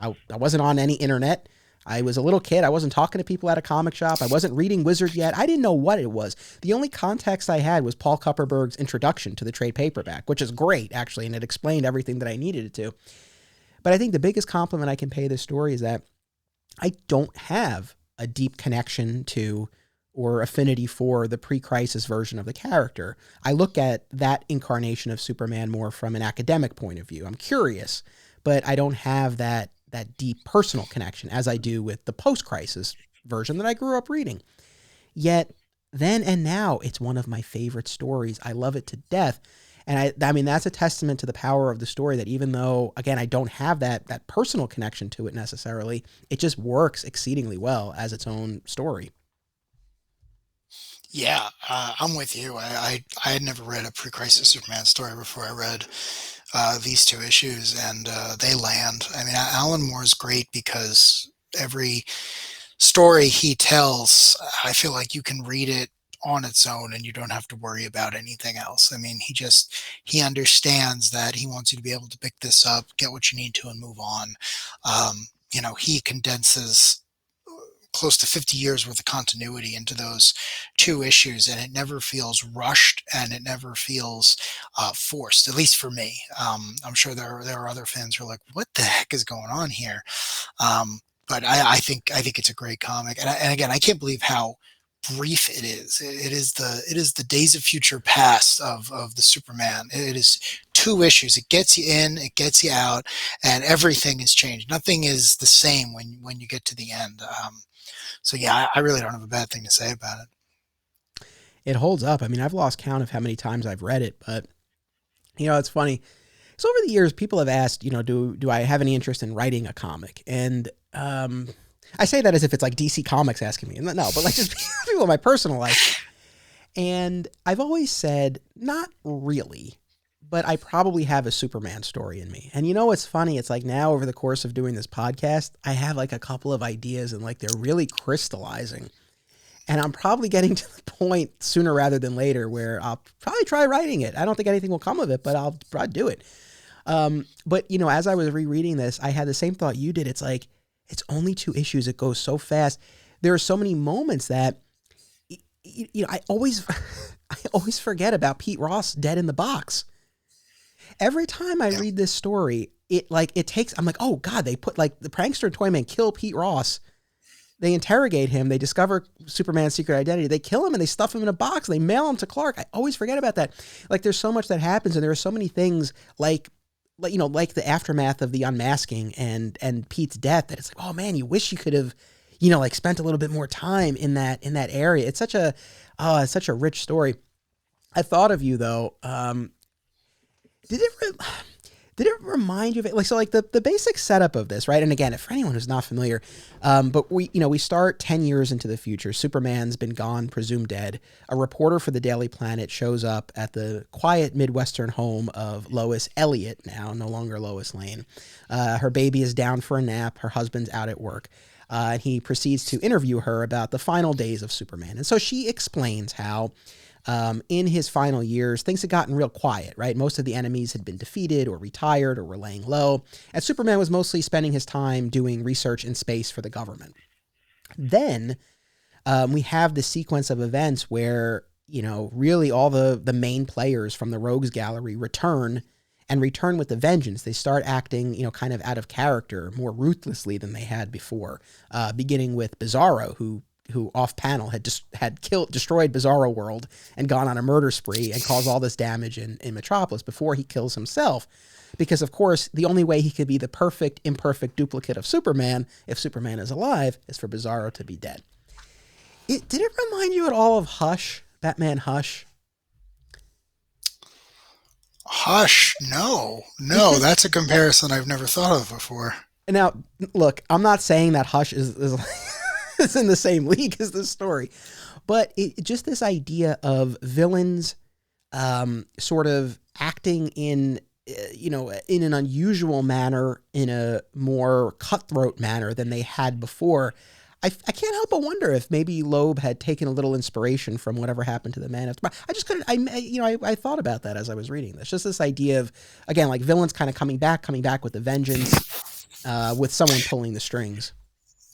[SPEAKER 1] I wasn't on any internet. I was a little kid. I wasn't talking to people at a comic shop. I wasn't reading Wizard yet. I didn't know what it was. The only context I had was Paul Kupperberg's introduction to the trade paperback, which is great, actually, and it explained everything that I needed it to. But I think the biggest compliment I can pay this story is that I don't have a deep connection to or affinity for the pre-Crisis version of the character. I look at that incarnation of Superman more from an academic point of view. I'm curious, but I don't have that deep personal connection as I do with the post-Crisis version that I grew up reading. Yet, then and now, it's one of my favorite stories. I love it to death. And I mean, that's a testament to the power of the story, that even though, again, I don't have that personal connection to it necessarily, it just works exceedingly well as its own story.
[SPEAKER 2] Yeah, I'm with you. I had never read a pre-Crisis Superman story before I read these 2 issues, and they land. I mean, Alan Moore is great because every story he tells, I feel like you can read it on its own and you don't have to worry about anything else. I mean, he understands that he wants you to be able to pick this up, get what you need to, and move on. He condenses close to 50 years worth of continuity into those 2 issues, and it never feels rushed and it never feels forced, at least for me. I'm sure there are other fans who are like, what the heck is going on here? But I think it's a great comic, and again, I can't believe how brief it is. It is the Days of Future Past of the Superman. It is 2 issues. It gets you in, it gets you out, and everything is changed. Nothing is the same when you get to the end. So yeah, I really don't have a bad thing to say about it.
[SPEAKER 1] It holds up. I mean, I've lost count of how many times I've read it, but it's funny. So over the years, people have asked, do I have any interest in writing a comic? And I say that as if it's like DC Comics asking me. No, but like just people in my personal life. And I've always said, not really, but I probably have a Superman story in me. And you know what's funny? It's like now over the course of doing this podcast, I have like a couple of ideas and like they're really crystallizing. And I'm probably getting to the point sooner rather than later where I'll probably try writing it. I don't think anything will come of it, but I'll probably do it. But, you know, as I was rereading this, I had the same thought you did. It's like, it's only 2 issues. It goes so fast. There are so many moments that, you know, I always, I always forget about Pete Ross dead in the box. Every time I read this story, it takes, I'm like, oh God, they put like the prankster and Toyman kill Pete Ross. They interrogate him. They discover Superman's secret identity. They kill him and they stuff him in a box. And they mail him to Clark. I always forget about that. Like there's so much that happens and there are so many things like, you know, like the aftermath of the unmasking and Pete's death that it's like, oh man, you wish you could have, you know, like spent a little bit more time in that area. It's such a rich story. I thought of you though. Did it remind you of it? Like, so like the basic setup of this, right? And again, for anyone who's not familiar, but we start 10 years into the future. Superman's been gone, presumed dead. A reporter for the Daily Planet shows up at the quiet Midwestern home of Lois Elliott, now no longer Lois Lane. Her baby is down for a nap. Her husband's out at work. And he proceeds to interview her about the final days of Superman. And so she explains how in his final years, things had gotten real quiet, right? Most of the enemies had been defeated or retired or were laying low. And Superman was mostly spending his time doing research in space for the government. Then we have the sequence of events where, you know, really all the main players from the Rogues Gallery return with a vengeance. They start acting, you know, kind of out of character, more ruthlessly than they had before, beginning with Bizarro, who off panel had destroyed Bizarro World and gone on a murder spree and caused all this damage in Metropolis before he kills himself. Because of course, the only way he could be the perfect, imperfect duplicate of Superman, if Superman is alive, is for Bizarro to be dead. Did it remind you at all of Hush, Batman Hush?
[SPEAKER 2] Hush, no, that's a comparison I've never thought of before.
[SPEAKER 1] Now, look, I'm not saying that Hush is is in the same league as this story, but just this idea of villains sort of acting in in an unusual manner, in a more cutthroat manner than they had before. I can't help but wonder if maybe Loeb had taken a little inspiration from whatever happened to the Man of Tomorrow. I just couldn't. I thought about that as I was reading this. Just this idea of, again, like villains kind of coming back with a vengeance, with someone pulling the strings.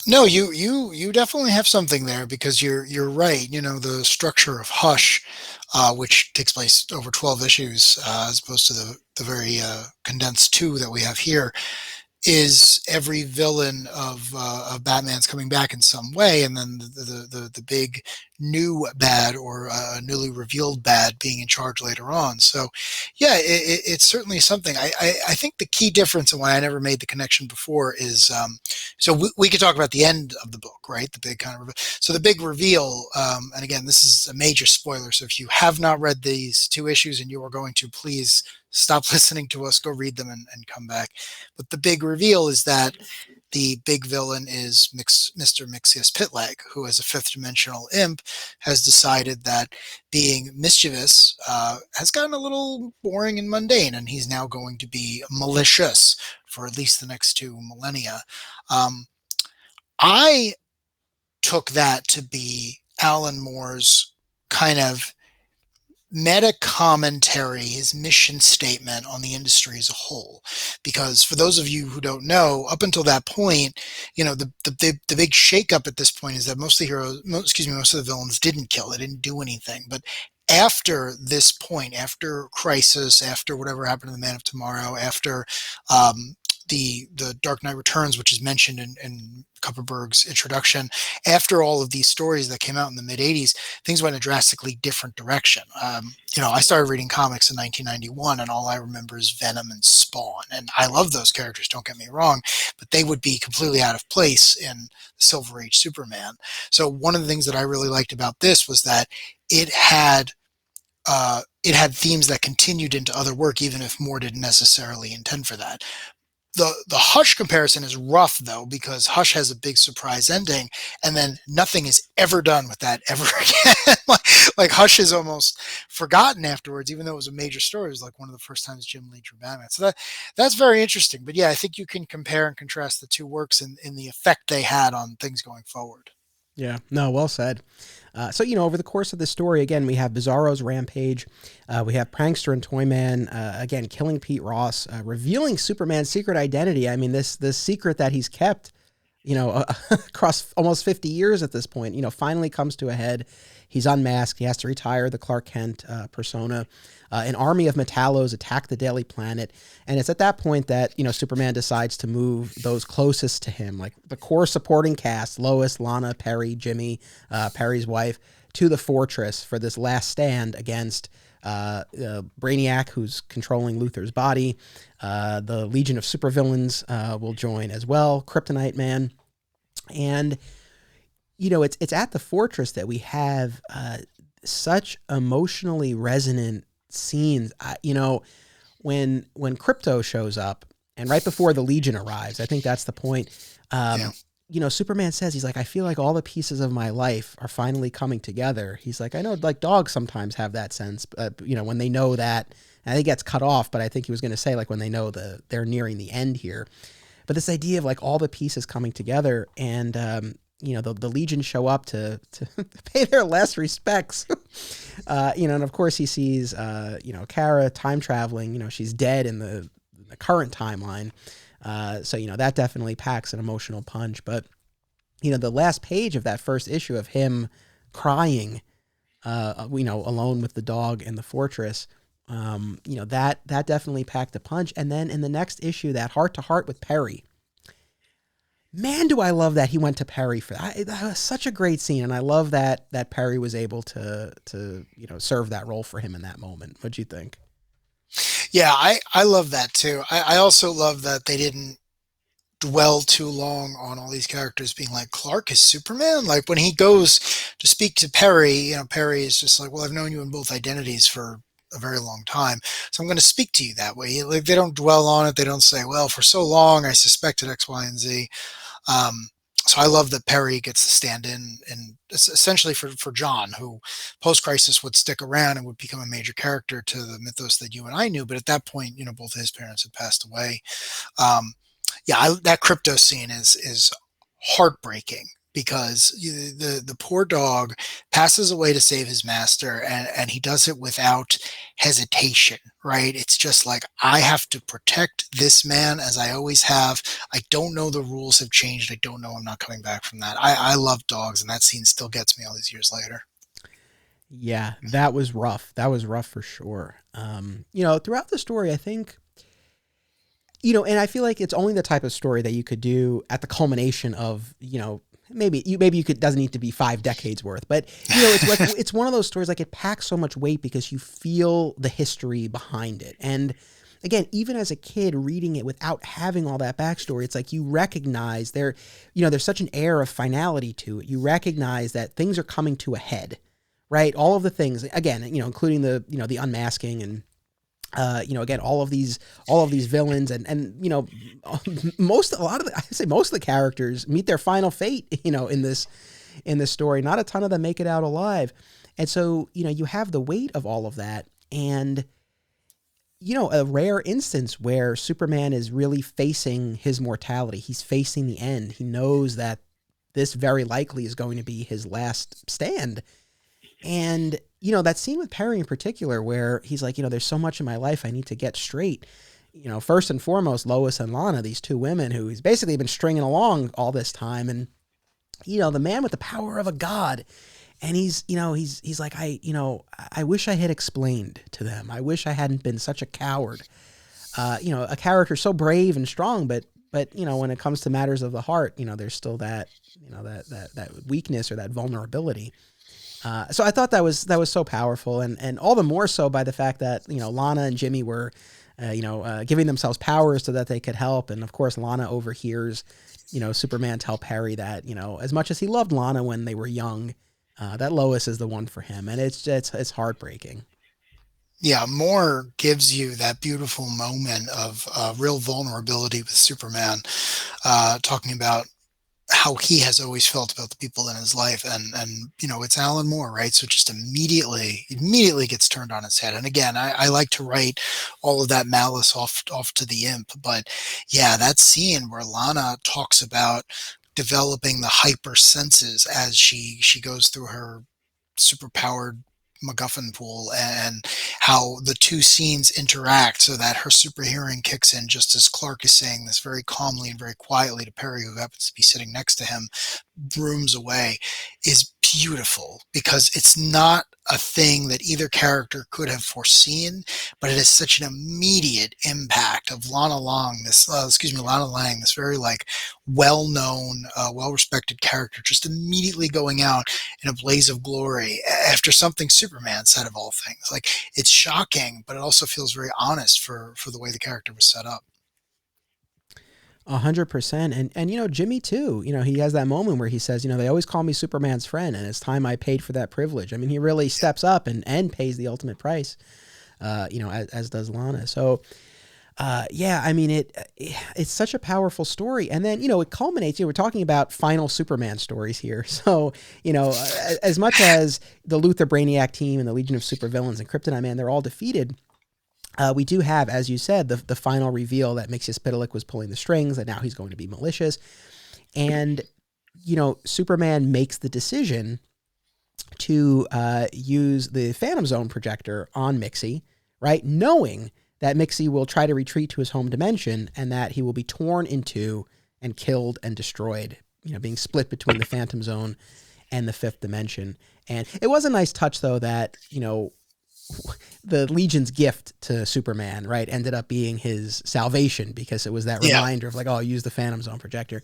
[SPEAKER 2] No, you definitely have something there, because you're right. You know, the structure of Hush, which takes place over 12 issues, as opposed to the very condensed 2 that we have here, is every villain of Batman's coming back in some way, and then the big new bad, or newly revealed bad, being in charge later on. So, yeah, it's certainly something. I think the key difference, and why I never made the connection before, is so we could talk about the end of the book, right? The big kind of so the big reveal. And again, this is a major spoiler. So if you have not read these 2 issues and you are going to, please stop listening to us, go read them and come back. But the big reveal is that the big villain is Mr. Mixius Pitleg, who, as a 5th dimensional imp, has decided that being mischievous has gotten a little boring and mundane, and he's now going to be malicious for at least the next 2 millennia. I took that to be Alan Moore's kind of meta commentary, his mission statement on the industry as a whole. Because for those of you who don't know, up until that point, you know, the big shakeup at this point is that most of the villains didn't kill, they didn't do anything. But after this point, after Crisis, after whatever happened to the Man of Tomorrow, after the Dark Knight Returns, which is mentioned in Kupperberg's introduction, after all of these stories that came out in the mid-'80s, things went in a drastically different direction. I started reading comics in 1991, and all I remember is Venom and Spawn. And I love those characters, don't get me wrong, but they would be completely out of place in Silver Age Superman. So one of the things that I really liked about this was that it had themes that continued into other work, even if Moore didn't necessarily intend for that. the Hush comparison is rough though, because Hush has a big surprise ending, and then nothing is ever done with that ever again. like Hush is almost forgotten afterwards, even though it was a major story. It was like one of the first times Jim Lee drew Batman. So that's very interesting. But yeah, I think you can compare and contrast the two works in the effect they had on things going forward.
[SPEAKER 1] Yeah, no, well said. So, over the course of the story, again, we have Bizarro's rampage. We have Prankster and Toyman, again, killing Pete Ross, revealing Superman's secret identity. I mean, this secret that he's kept, across almost 50 years at this point, finally comes to a head. He's unmasked. He has to retire the Clark Kent persona. An army of Metallos attack the Daily Planet. And it's at that point that, Superman decides to move those closest to him, like the core supporting cast, Lois, Lana, Perry, Jimmy, Perry's wife, to the fortress for this last stand against Brainiac, who's controlling Luthor's body. The Legion of Supervillains will join as well, Kryptonite Man. And, it's at the fortress that we have such emotionally resonant scenes. When Krypto shows up, and right before the Legion arrives, I think that's the point. Superman says, he's like, I feel like all the pieces of my life are finally coming together. He's like, I know, like dogs sometimes have that sense, when they know that, and I think that's cut off, but I think he was going to say like when they know they're nearing the end here. But this idea of like all the pieces coming together, and the Legion show up to pay their last respects. And of course he sees, Kara time traveling, she's dead in the current timeline. So that definitely packs an emotional punch. But, the last page of that first issue of him crying, alone with the dog in the fortress, that definitely packed a punch. And then in the next issue, that heart to heart with Perry, man, do I love that he went to Perry for that. That was such a great scene. And I love that Perry was able to serve that role for him in that moment. What'd you think?
[SPEAKER 2] Yeah, I love that too. I also love that they didn't dwell too long on all these characters being like, Clark is Superman. Like when he goes to speak to Perry, Perry is just like, well, I've known you in both identities for a very long time, so I'm going to speak to you that way. Like they don't dwell on it. They don't say, well, for so long I suspected X, Y, and Z. So I love that Perry gets to stand in and essentially for John, who post-crisis would stick around and would become a major character to the mythos that you and I knew. But at that point, both of his parents had passed away. That Krypto scene is heartbreaking, because the poor dog passes away to save his master, and he does it without hesitation, right? It's just like, I have to protect this man as I always have. I don't know, the rules have changed. I don't know, I'm not coming back from that. I love dogs, and that scene still gets me all these years later.
[SPEAKER 1] Yeah, that was rough. That was rough for sure. Throughout the story, I think, and I feel like it's only the type of story that you could do at the culmination of, maybe you could, doesn't need to be 5 decades worth, but it's one of those stories, like it packs so much weight because you feel the history behind it. And again, even as a kid reading it without having all that backstory, it's like you recognize there's such an air of finality to it. You recognize that things are coming to a head, right? All of the things, again, including the unmasking and again, all of these villains and most of the characters meet their final fate, in this story. Not a ton of them make it out alive. And so, you have the weight of all of that, and, a rare instance where Superman is really facing his mortality. He's facing the end. He knows that this very likely is going to be his last stand. And, that scene with Perry in particular, where he's like, there's so much in my life I need to get straight. First and foremost, Lois and Lana, these two women who he's basically been stringing along all this time. And, the man with the power of a god. And he's like, I wish I had explained to them. I wish I hadn't been such a coward. A character so brave and strong, but when it comes to matters of the heart, there's still that, that weakness or that vulnerability. So I thought that was so powerful, and all the more so by the fact that, Lana and Jimmy were, giving themselves powers so that they could help. And of course, Lana overhears, Superman tell Perry that, as much as he loved Lana when they were young, that Lois is the one for him. And it's heartbreaking.
[SPEAKER 2] Yeah, Moore gives you that beautiful moment of real vulnerability with Superman, talking about how he has always felt about the people in his life, and it's Alan Moore, right? So just immediately gets turned on its head. And again, I like to write all of that malice off to the imp, but yeah, that scene where Lana talks about developing the hyper senses as she goes through her superpowered MacGuffin pool, and how the two scenes interact so that her super hearing kicks in just as Clark is saying this very calmly and very quietly to Perry, who happens to be sitting next to him rooms away, is beautiful because it's not a thing that either character could have foreseen, but it has such an immediate impact of Lana Lang, this very like well-known, well-respected character, just immediately going out in a blaze of glory after something Superman said of all things. Like, it's shocking, but it also feels very honest for the way the character was set up.
[SPEAKER 1] 100%. And Jimmy too. He has that moment where he says, they always call me Superman's friend, and it's time I paid for that privilege. I mean, he really steps up and pays the ultimate price. As does Lana. So, yeah, I mean, it's such a powerful story, and then it culminates. We're talking about final Superman stories here. So, as much as the Luthor Brainiac team and the Legion of Supervillains and Kryptonite Man, they're all defeated. We do have, as you said, the final reveal that Mixia was pulling the strings, and now he's going to be malicious. And, Superman makes the decision to use the Phantom Zone projector on Mixie, right? Knowing that Mixie will try to retreat to his home dimension and that he will be torn in two and killed and destroyed, being split between the Phantom Zone and the fifth dimension. And it was a nice touch, though, that, the Legion's gift to Superman, right, ended up being his salvation, because it was that
[SPEAKER 2] Yeah.
[SPEAKER 1] reminder of like, oh, use the Phantom Zone projector.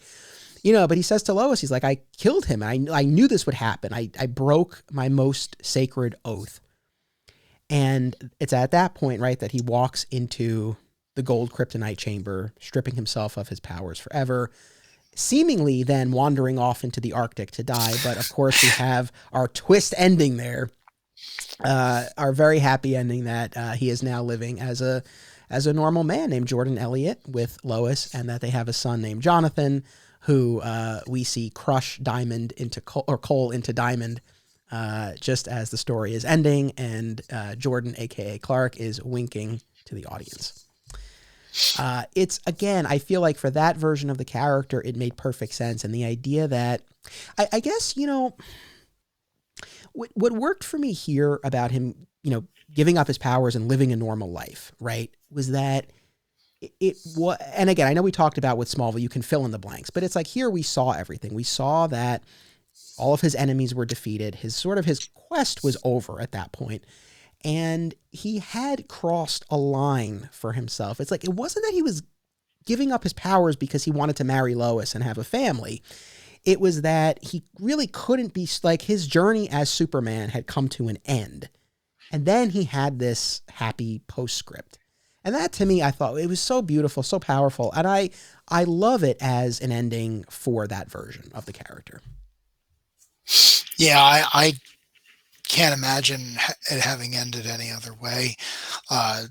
[SPEAKER 1] But he says to Lois, he's like, I killed him. I knew this would happen. I broke my most sacred oath. And it's at that point, right, that he walks into the gold kryptonite chamber, stripping himself of his powers forever, seemingly then wandering off into the Arctic to die. But of course, we have our twist ending there, our very happy ending that he is now living as a normal man named Jordan Elliott with Lois, and that they have a son named Jonathan, who we see crush diamond into coal into diamond, just as the story is ending, and Jordan, aka Clark, is winking to the audience. It's, again, I feel like for that version of the character, it made perfect sense, and the idea that I guess what worked for me here about him, giving up his powers and living a normal life, right, was that it was, and again, I know we talked about with Smallville, you can fill in the blanks, but it's like here we saw everything. We saw that all of his enemies were defeated. His quest was over at that point, and he had crossed a line for himself. It's like, it wasn't that he was giving up his powers because he wanted to marry Lois and have a family. It was that he really couldn't be, like, his journey as Superman had come to an end. And then he had this happy postscript. And that, to me, I thought it was so beautiful, so powerful. And I love it as an ending for that version of the character.
[SPEAKER 2] Yeah, I can't imagine it having ended any other way. Uh,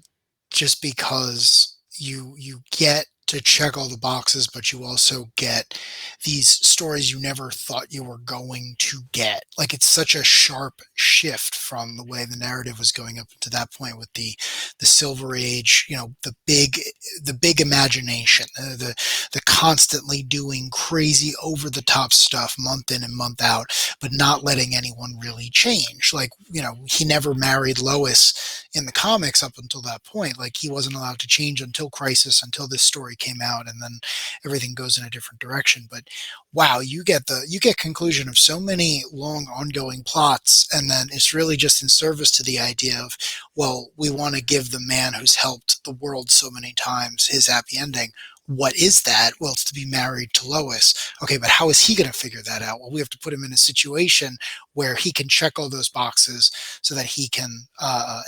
[SPEAKER 2] just because you get to check all the boxes, but you also get these stories you never thought you were going to get. Like, it's such a sharp shift from the way the narrative was going up to that point with the Silver Age, the big imagination, the constantly doing crazy over the top stuff month in and month out, but not letting anyone really change. Like, he never married Lois in the comics up until that point. Like, he wasn't allowed to change until Crisis, until this story came out, and then everything goes in a different direction. But wow, you get conclusion of so many long ongoing plots, and then it's really just in service to the idea of, well, we want to give the man who's helped the world so many times his happy ending. What is that? Well, it's to be married to Lois. Okay, but how is he going to figure that out? Well, we have to put him in a situation where he can check all those boxes so that he can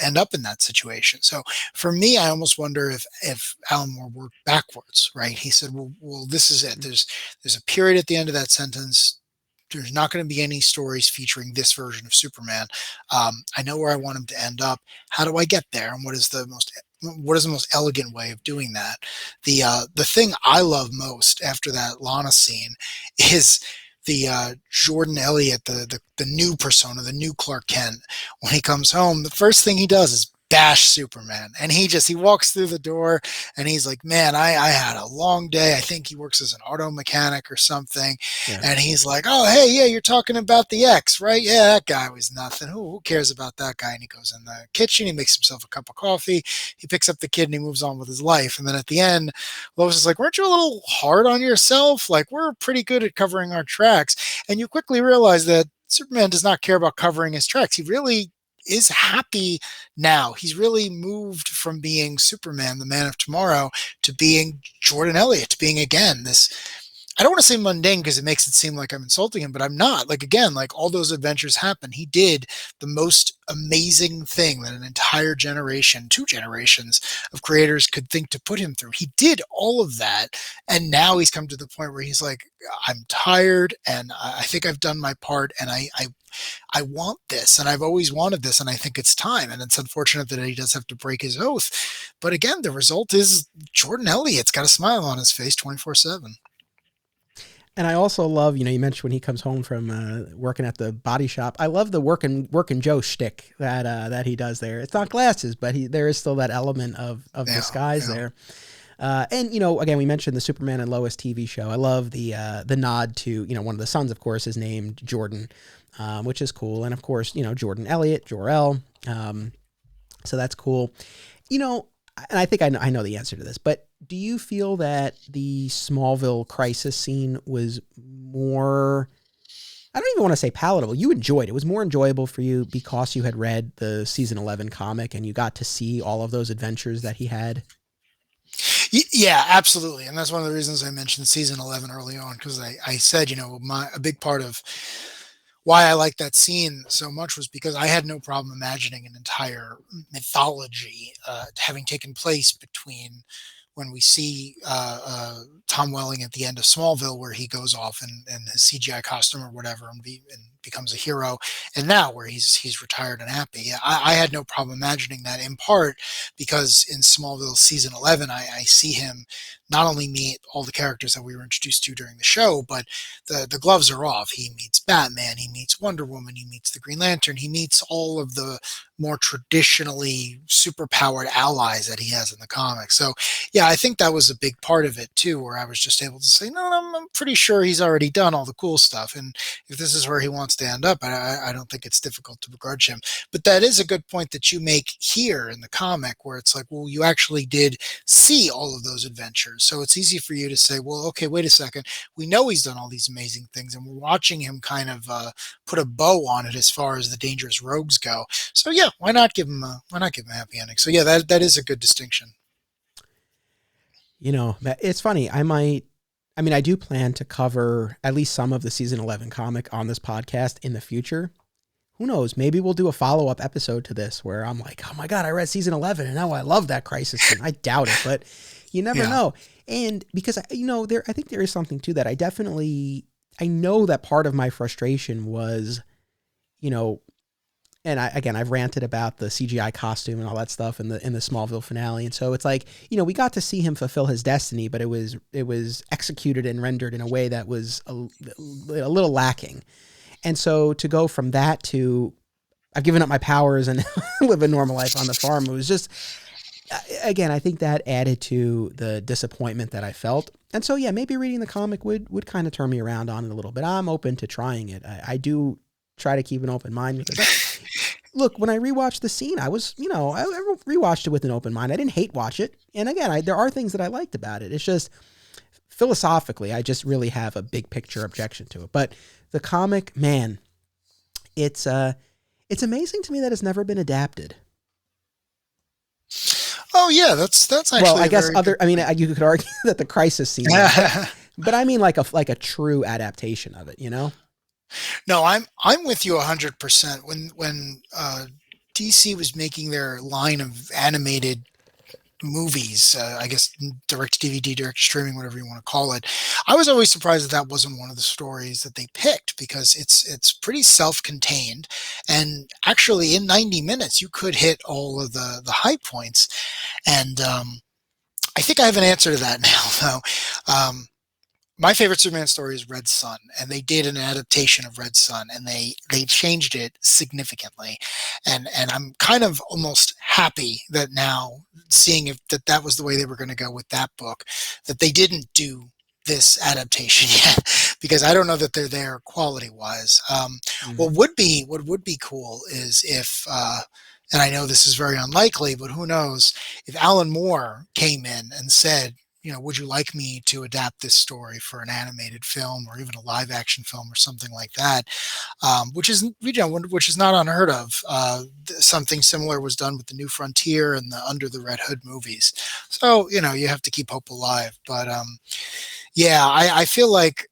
[SPEAKER 2] end up in that situation. So for me, I almost wonder if Alan Moore worked backwards, right? He said, well, this is it. There's a period at the end of that sentence. there's not going to be any stories featuring this version of Superman. I know where I want him to end up. How do I get there? And what is the most elegant way of doing that? The thing I love most after that Lana scene is the Jordan Elliott, the new persona, the new Clark Kent. When he comes home, the first thing he does is bash Superman, and he walks through the door, and he's like, "Man, I had a long day." I think he works as an auto mechanic or something,
[SPEAKER 1] Yeah.
[SPEAKER 2] and he's like, "Oh, hey, yeah, you're talking about the X, right? Yeah, that guy was nothing. Who cares about that guy?" And he goes in the kitchen, he makes himself a cup of coffee, he picks up the kid, and he moves on with his life. And then at the end, Lois is like, "Weren't you a little hard on yourself? Like, we're pretty good at covering our tracks." And you quickly realize that Superman does not care about covering his tracks. He really is happy now. He's really moved from being Superman, the Man of Tomorrow, to being Jordan Elliott, to being again this. I don't want to say mundane because it makes it seem like I'm insulting him, but I'm not. Like, again, like all those adventures happen. He did the most amazing thing that an entire generation, 2 generations of creators could think to put him through. He did all of that. And now he's come to the point where he's like, I'm tired and I think I've done my part, and I want this, and I've always wanted this, and I think it's time. And it's unfortunate that he does have to break his oath. But again, the result is Jordan Elliott's got a smile on his face 24/7.
[SPEAKER 1] And I also love, you mentioned when he comes home from working at the body shop. I love the working Joe shtick that he does there. It's not glasses, but there is still that element of disguise there. And again, we mentioned the Superman and Lois TV show. I love the nod to one of the sons, of course, is named Jordan, which is cool, and of course Jordan Elliott, Jor-El. So that's cool. And I think I know the answer to this, but do you feel that the Smallville crisis scene was more, I don't even want to say palatable. You enjoyed it. It was more enjoyable for you because you had read the season 11 comic and you got to see all of those adventures that he had?
[SPEAKER 2] Yeah, absolutely. And that's one of the reasons I mentioned season 11 early on, because I said, a big part of why I like that scene so much was because I had no problem imagining an entire mythology having taken place between when we see Tom Welling at the end of Smallville, where he goes off in his CGI costume or whatever and becomes a hero, and now where he's retired and happy. I had no problem imagining that, in part because in Smallville season 11, I see him not only meet all the characters that we were introduced to during the show, but the gloves are off. He meets Batman, he meets Wonder Woman, he meets the Green Lantern, he meets all of the more traditionally superpowered allies that he has in the comics. So yeah, I think that was a big part of it too, where I was just able to say, no, I'm pretty sure he's already done all the cool stuff. And if this is where he wants to end up, I don't think it's difficult to begrudge him. But that is a good point that you make here in the comic, where it's like, well, you actually did see all of those adventures. So it's easy for you to say, well, okay, wait a second. We know he's done all these amazing things, and we're watching him kind of put a bow on it as far as the Dangerous Rogues go. So yeah, why not give him a happy ending? So yeah, that is a good distinction.
[SPEAKER 1] It's funny. I do plan to cover at least some of the season 11 comic on this podcast in the future. Who knows? Maybe we'll do a follow-up episode to this where I'm like, oh my God, I read season 11 and now I love that crisis scene. I doubt it, but you never know. And because, I think there is something to that. I know that part of my frustration was, and I've ranted about the CGI costume and all that stuff in the Smallville finale. And so it's like, we got to see him fulfill his destiny, but it was executed and rendered in a way that was a little lacking. And so to go from that to I've given up my powers and live a normal life on the farm, it was just, again, I think that added to the disappointment that I felt. And so, yeah, maybe reading the comic would kind of turn me around on it a little bit. I'm open to trying it. I do try to keep an open mind with it. But look, when I rewatched the scene, I was, I rewatched it with an open mind. I didn't hate watch it. And again, there are things that I liked about it. It's just philosophically, I just really have a big picture objection to it. But the comic, man, it's amazing to me that it's never been adapted.
[SPEAKER 2] Oh yeah, that's actually.
[SPEAKER 1] Well, I guess you could argue that the crisis scene, but I mean like a true adaptation of it,
[SPEAKER 2] No, I'm with you 100%. When DC was making their line of animated movies, I guess direct to DVD, direct to streaming, whatever you want to call it, I was always surprised that wasn't one of the stories that they picked, project because it's pretty self-contained, and actually in 90 minutes you could hit all of the high points. And I think I have an answer to that now, though. My favorite Superman story is Red Sun, and they did an adaptation of Red Sun, and they changed it significantly, and I'm kind of almost happy that now, seeing if that was the way they were going to go with that book, that they didn't do this adaptation yet, because I don't know that they're there quality wise. What would be cool is if, and I know this is very unlikely, but who knows, if Alan Moore came in and said, would you like me to adapt this story for an animated film or even a live action film or something like that? Which is not unheard of. Something similar was done with the New Frontier and the Under the Red Hood movies. So, you have to keep hope alive. But yeah, I feel like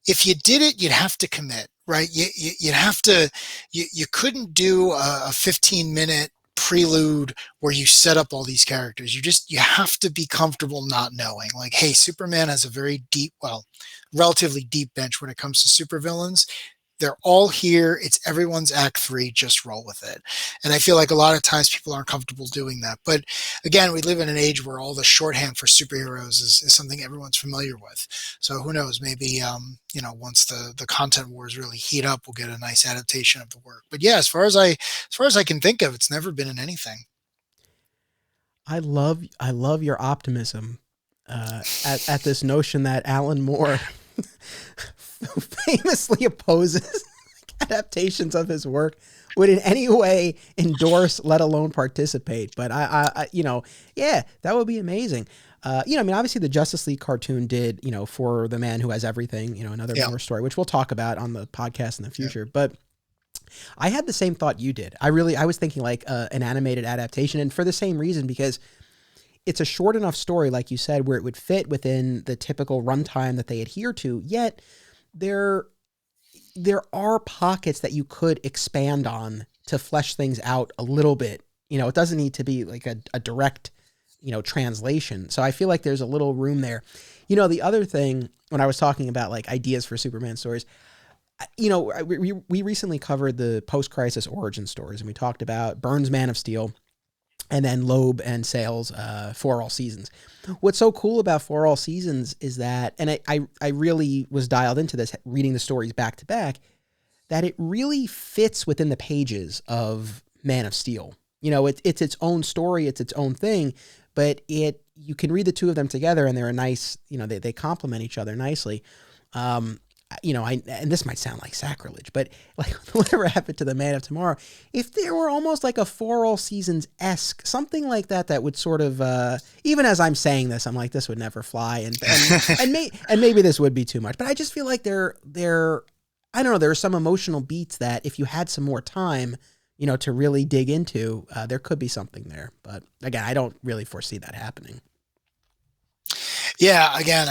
[SPEAKER 2] if you did it, you'd have to commit, right? You'd have to, you couldn't do a 15-minute prelude where you set up all these characters. You have to be comfortable not knowing, like, hey, Superman has a very deep, relatively deep bench when it comes to supervillains. They're all here. It's everyone's act 3. Just roll with it. And I feel like a lot of times people aren't comfortable doing that. But again, we live in an age where all the shorthand for superheroes is something everyone's familiar with. So who knows? Maybe once the content wars really heat up, we'll get a nice adaptation of the work. But yeah, as far as I can think of, it's never been in anything.
[SPEAKER 1] I love your optimism at this notion that Alan Moore famously opposes adaptations of his work, would in any way endorse, let alone participate. But I yeah, that would be amazing. Obviously the Justice League cartoon did, For the Man Who Has Everything, another Moore story, which we'll talk about on the podcast in the future. Yeah. But I had the same thought you did. I was thinking like an animated adaptation, and for the same reason, because it's a short enough story, like you said, where it would fit within the typical runtime that they adhere to, yet there are pockets that you could expand on to flesh things out a little bit. It doesn't need to be like a direct, translation. So I feel like there's a little room there. The other thing, when I was talking about like ideas for Superman stories, we recently covered the post-crisis origin stories, and we talked about Byrne's Man of Steel and then Loeb and Sale's For All Seasons. What's so cool about For All Seasons is that, and I really was dialed into this, reading the stories back to back, that it really fits within the pages of Man of Steel. It's its own story, it's its own thing, but you can read the two of them together, and they're a nice, they complement each other nicely. And this might sound like sacrilege, but like whatever happened to the Man of Tomorrow, if there were almost like a For All Seasons-esque, something like that would sort of, even as I'm saying this, I'm like, this would never fly. And maybe this would be too much, but I just feel like there I don't know, there are some emotional beats that if you had some more time, to really dig into, there could be something there. But again, I don't really foresee that happening.
[SPEAKER 2] Yeah, again,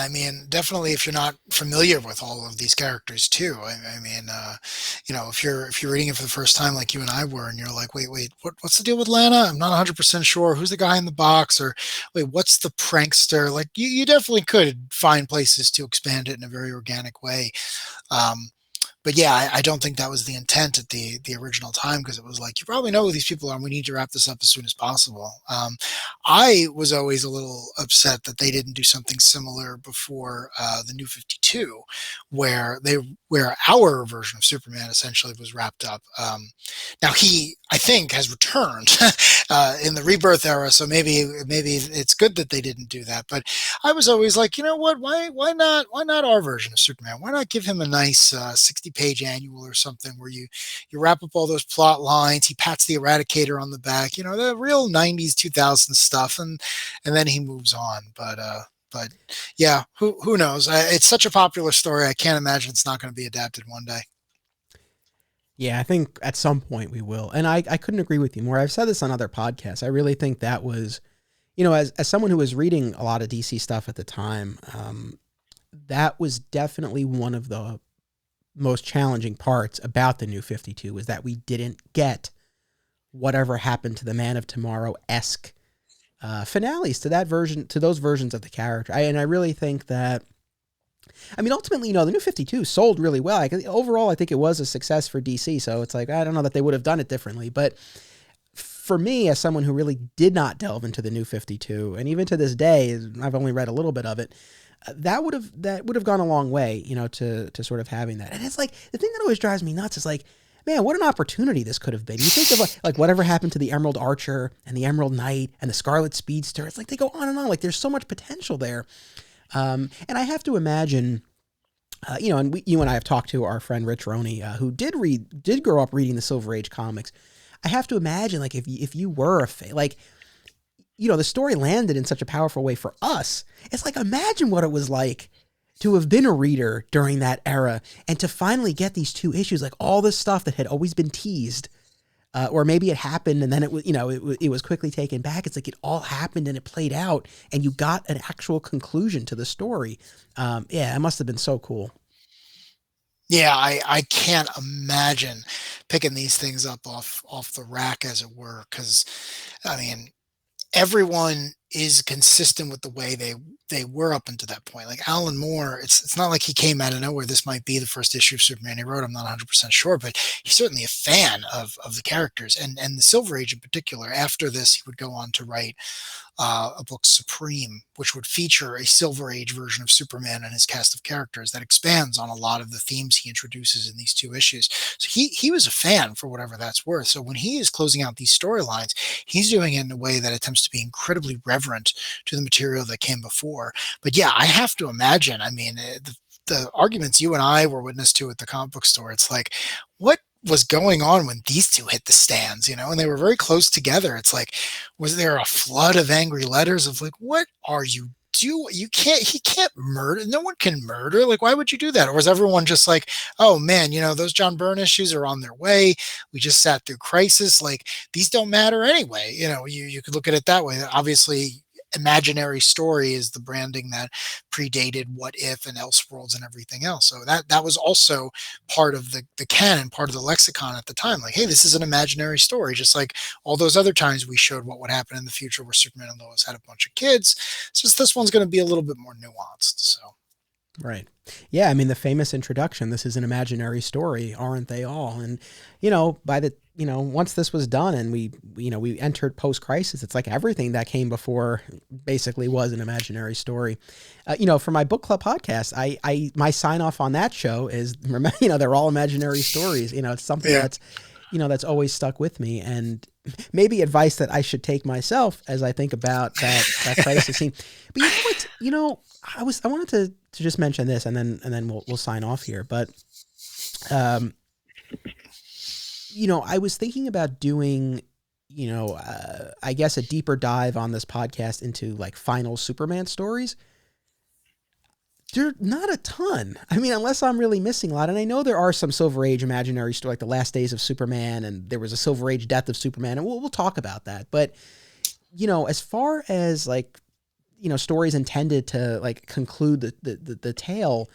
[SPEAKER 2] definitely if you're not familiar with all of these characters too. If you're reading it for the first time like you and I were, and you're like, wait, what's the deal with Lana? I'm not 100% sure. Who's the guy in the box? Or wait, what's the prankster? Like you definitely could find places to expand it in a very organic way. But yeah, I don't think that was the intent at the original time, because it was like, you probably know who these people are, and we need to wrap this up as soon as possible. I was always a little upset that they didn't do something similar before the New 52, where our version of Superman essentially was wrapped up. Now he, I think, has returned in the Rebirth era, so maybe it's good that they didn't do that. But I was always like, you know what? Why not our version of Superman? Why not give him a nice 60-page annual or something where you wrap up all those plot lines? He pats the Eradicator on the back, the real 90s 2000s stuff, and then he moves on. But yeah, who knows? It's such a popular story. I can't imagine it's not going to be adapted one day.
[SPEAKER 1] Yeah, I think at some point we will. And I couldn't agree with you more. I've said this on other podcasts. I really think that was, as someone who was reading a lot of DC stuff at the time, that was definitely one of the most challenging parts about the New 52, was that we didn't get whatever happened to the Man of Tomorrow-esque finales to that version, to those versions of the character. And I really think that I mean, ultimately, the New 52 sold really well. Overall, I think it was a success for DC. So it's like, I don't know that they would have done it differently. But for me, as someone who really did not delve into the New 52, and even to this day, I've only read a little bit of it, that would have gone a long way, to sort of having that. And it's like, the thing that always drives me nuts is like, man, what an opportunity this could have been. You think of like whatever happened to the Emerald Archer and the Emerald Knight and the Scarlet Speedster. It's like they go on and on. Like there's so much potential there. And I have to imagine, and you and I have talked to our friend Rich Roney, who did grow up reading the Silver Age comics. I have to imagine, like, if you were the story landed in such a powerful way for us. It's like, imagine what it was like to have been a reader during that era and to finally get these 2 issues, like all this stuff that had always been teased, or maybe it happened and then it was quickly taken back. It's like it all happened and it played out and you got an actual conclusion to the story. It must have been so cool.
[SPEAKER 2] Yeah, I can't imagine picking these things up off the rack, as it were, because I mean, everyone is consistent with the way they were up until that point. Like Alan Moore, it's not like he came out of nowhere. This might be the first issue of Superman he wrote. I'm not 100% sure, but he's certainly a fan of the characters and the Silver Age in particular. After this, he would go on to write a book, Supreme, which would feature a Silver Age version of Superman and his cast of characters that expands on a lot of the themes he introduces in these 2 issues. So he was a fan, for whatever that's worth. So when he is closing out these storylines, he's doing it in a way that attempts to be incredibly reverent to the material that came before. But yeah, I have to imagine, I mean, the arguments you and I were witness to at the comic book store, it's like, what was going on when these 2 hit the stands, and they were very close together. It's like, was there a flood of angry letters of like, what are you doing? He can't murder. No one can murder. Like, why would you do that? Or was everyone just like, oh man, those John Byrne issues are on their way. We just sat through Crisis. Like, these don't matter anyway. You could look at it that way. Obviously, imaginary story is the branding that predated What If and Elseworlds and everything else. So that was also part of the canon, part of the lexicon at the time. Like, hey, this is an imaginary story, just like all those other times we showed what would happen in the future where Superman and Lois had a bunch of kids. It's just this one's going to be a little bit more nuanced. So.
[SPEAKER 1] Right. Yeah. I mean, the famous introduction, this is an imaginary story, aren't they all? And, once this was done and we entered post-crisis, it's like everything that came before basically was an imaginary story. For my book club podcast, my sign off on that show is, they're all imaginary stories. It's something that's always stuck with me, and maybe advice that I should take myself as I think about that crisis scene. But I wanted to just mention this, and then we'll sign off here. But, I was thinking about doing, I guess a deeper dive on this podcast into like final Superman stories. There's not a ton. I mean, unless I'm really missing a lot. And I know there are some Silver Age imaginary stories, like The Last Days of Superman, and there was a Silver Age Death of Superman, and we'll talk about that. But, as far as like, stories intended to like conclude the tale,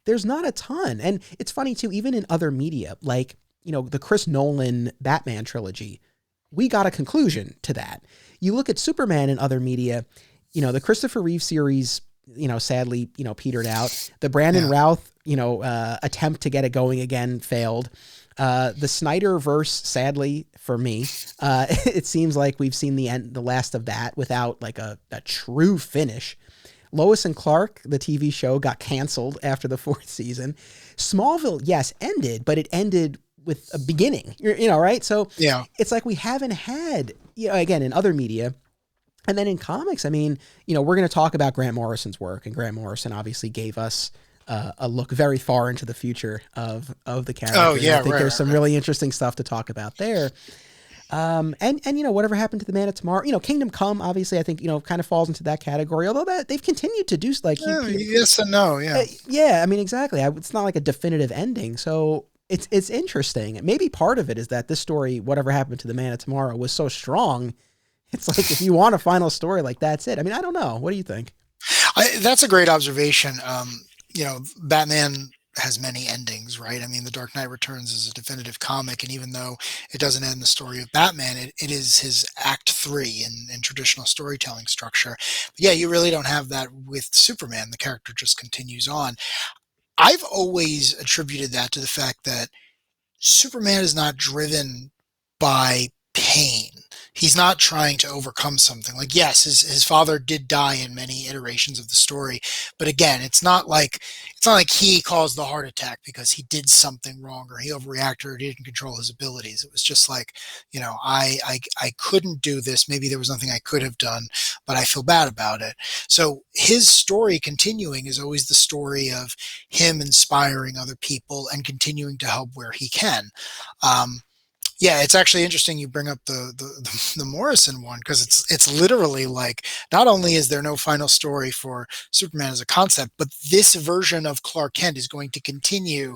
[SPEAKER 1] there's not a ton. And it's funny too, even in other media, like, the Chris Nolan Batman trilogy, we got a conclusion to that. You look at Superman in other media, the Christopher Reeve series, sadly, petered out. The Brandon Routh, attempt to get it going again failed. The Snyderverse, sadly for me, it seems like we've seen the last of that without like a true finish. Lois and Clark, the TV show, got canceled after the 4th season. Smallville, yes, ended, but it ended with a beginning, right? So yeah, it's like we haven't had, again, in other media. And then in comics, I mean, we're going to talk about Grant Morrison's work, and Grant Morrison obviously gave us a look very far into the future of the character.
[SPEAKER 2] Oh yeah,
[SPEAKER 1] I think there's some really interesting stuff to talk about there. And whatever happened to the Man of Tomorrow, Kingdom Come, obviously, I think, kind of falls into that category, although that they've continued to do like,
[SPEAKER 2] yes and no. Yeah.
[SPEAKER 1] Yeah. I mean, exactly. It's not like a definitive ending. So it's interesting. Maybe part of it is that this story, whatever happened to the Man of Tomorrow, was so strong. It's like, if you want a final story, like that's it. I mean, I don't know. What do you think?
[SPEAKER 2] That's a great observation. Batman has many endings, right? I mean, The Dark Knight Returns is a definitive comic, and even though it doesn't end the story of Batman, it is his Act three in traditional storytelling structure. But yeah, you really don't have that with Superman. The character just continues on. I've always attributed that to the fact that Superman is not driven by pain. He's not trying to overcome something. Like, yes, his father did die in many iterations of the story, but again, it's not like he caused the heart attack because he did something wrong or he overreacted or he didn't control his abilities. It was just like, I couldn't do this. Maybe there was nothing I could have done, but I feel bad about it. So his story continuing is always the story of him inspiring other people and continuing to help where he can. Yeah, it's actually interesting you bring up the Morrison one, because it's literally like, not only is there no final story for Superman as a concept, but this version of Clark Kent is going to continue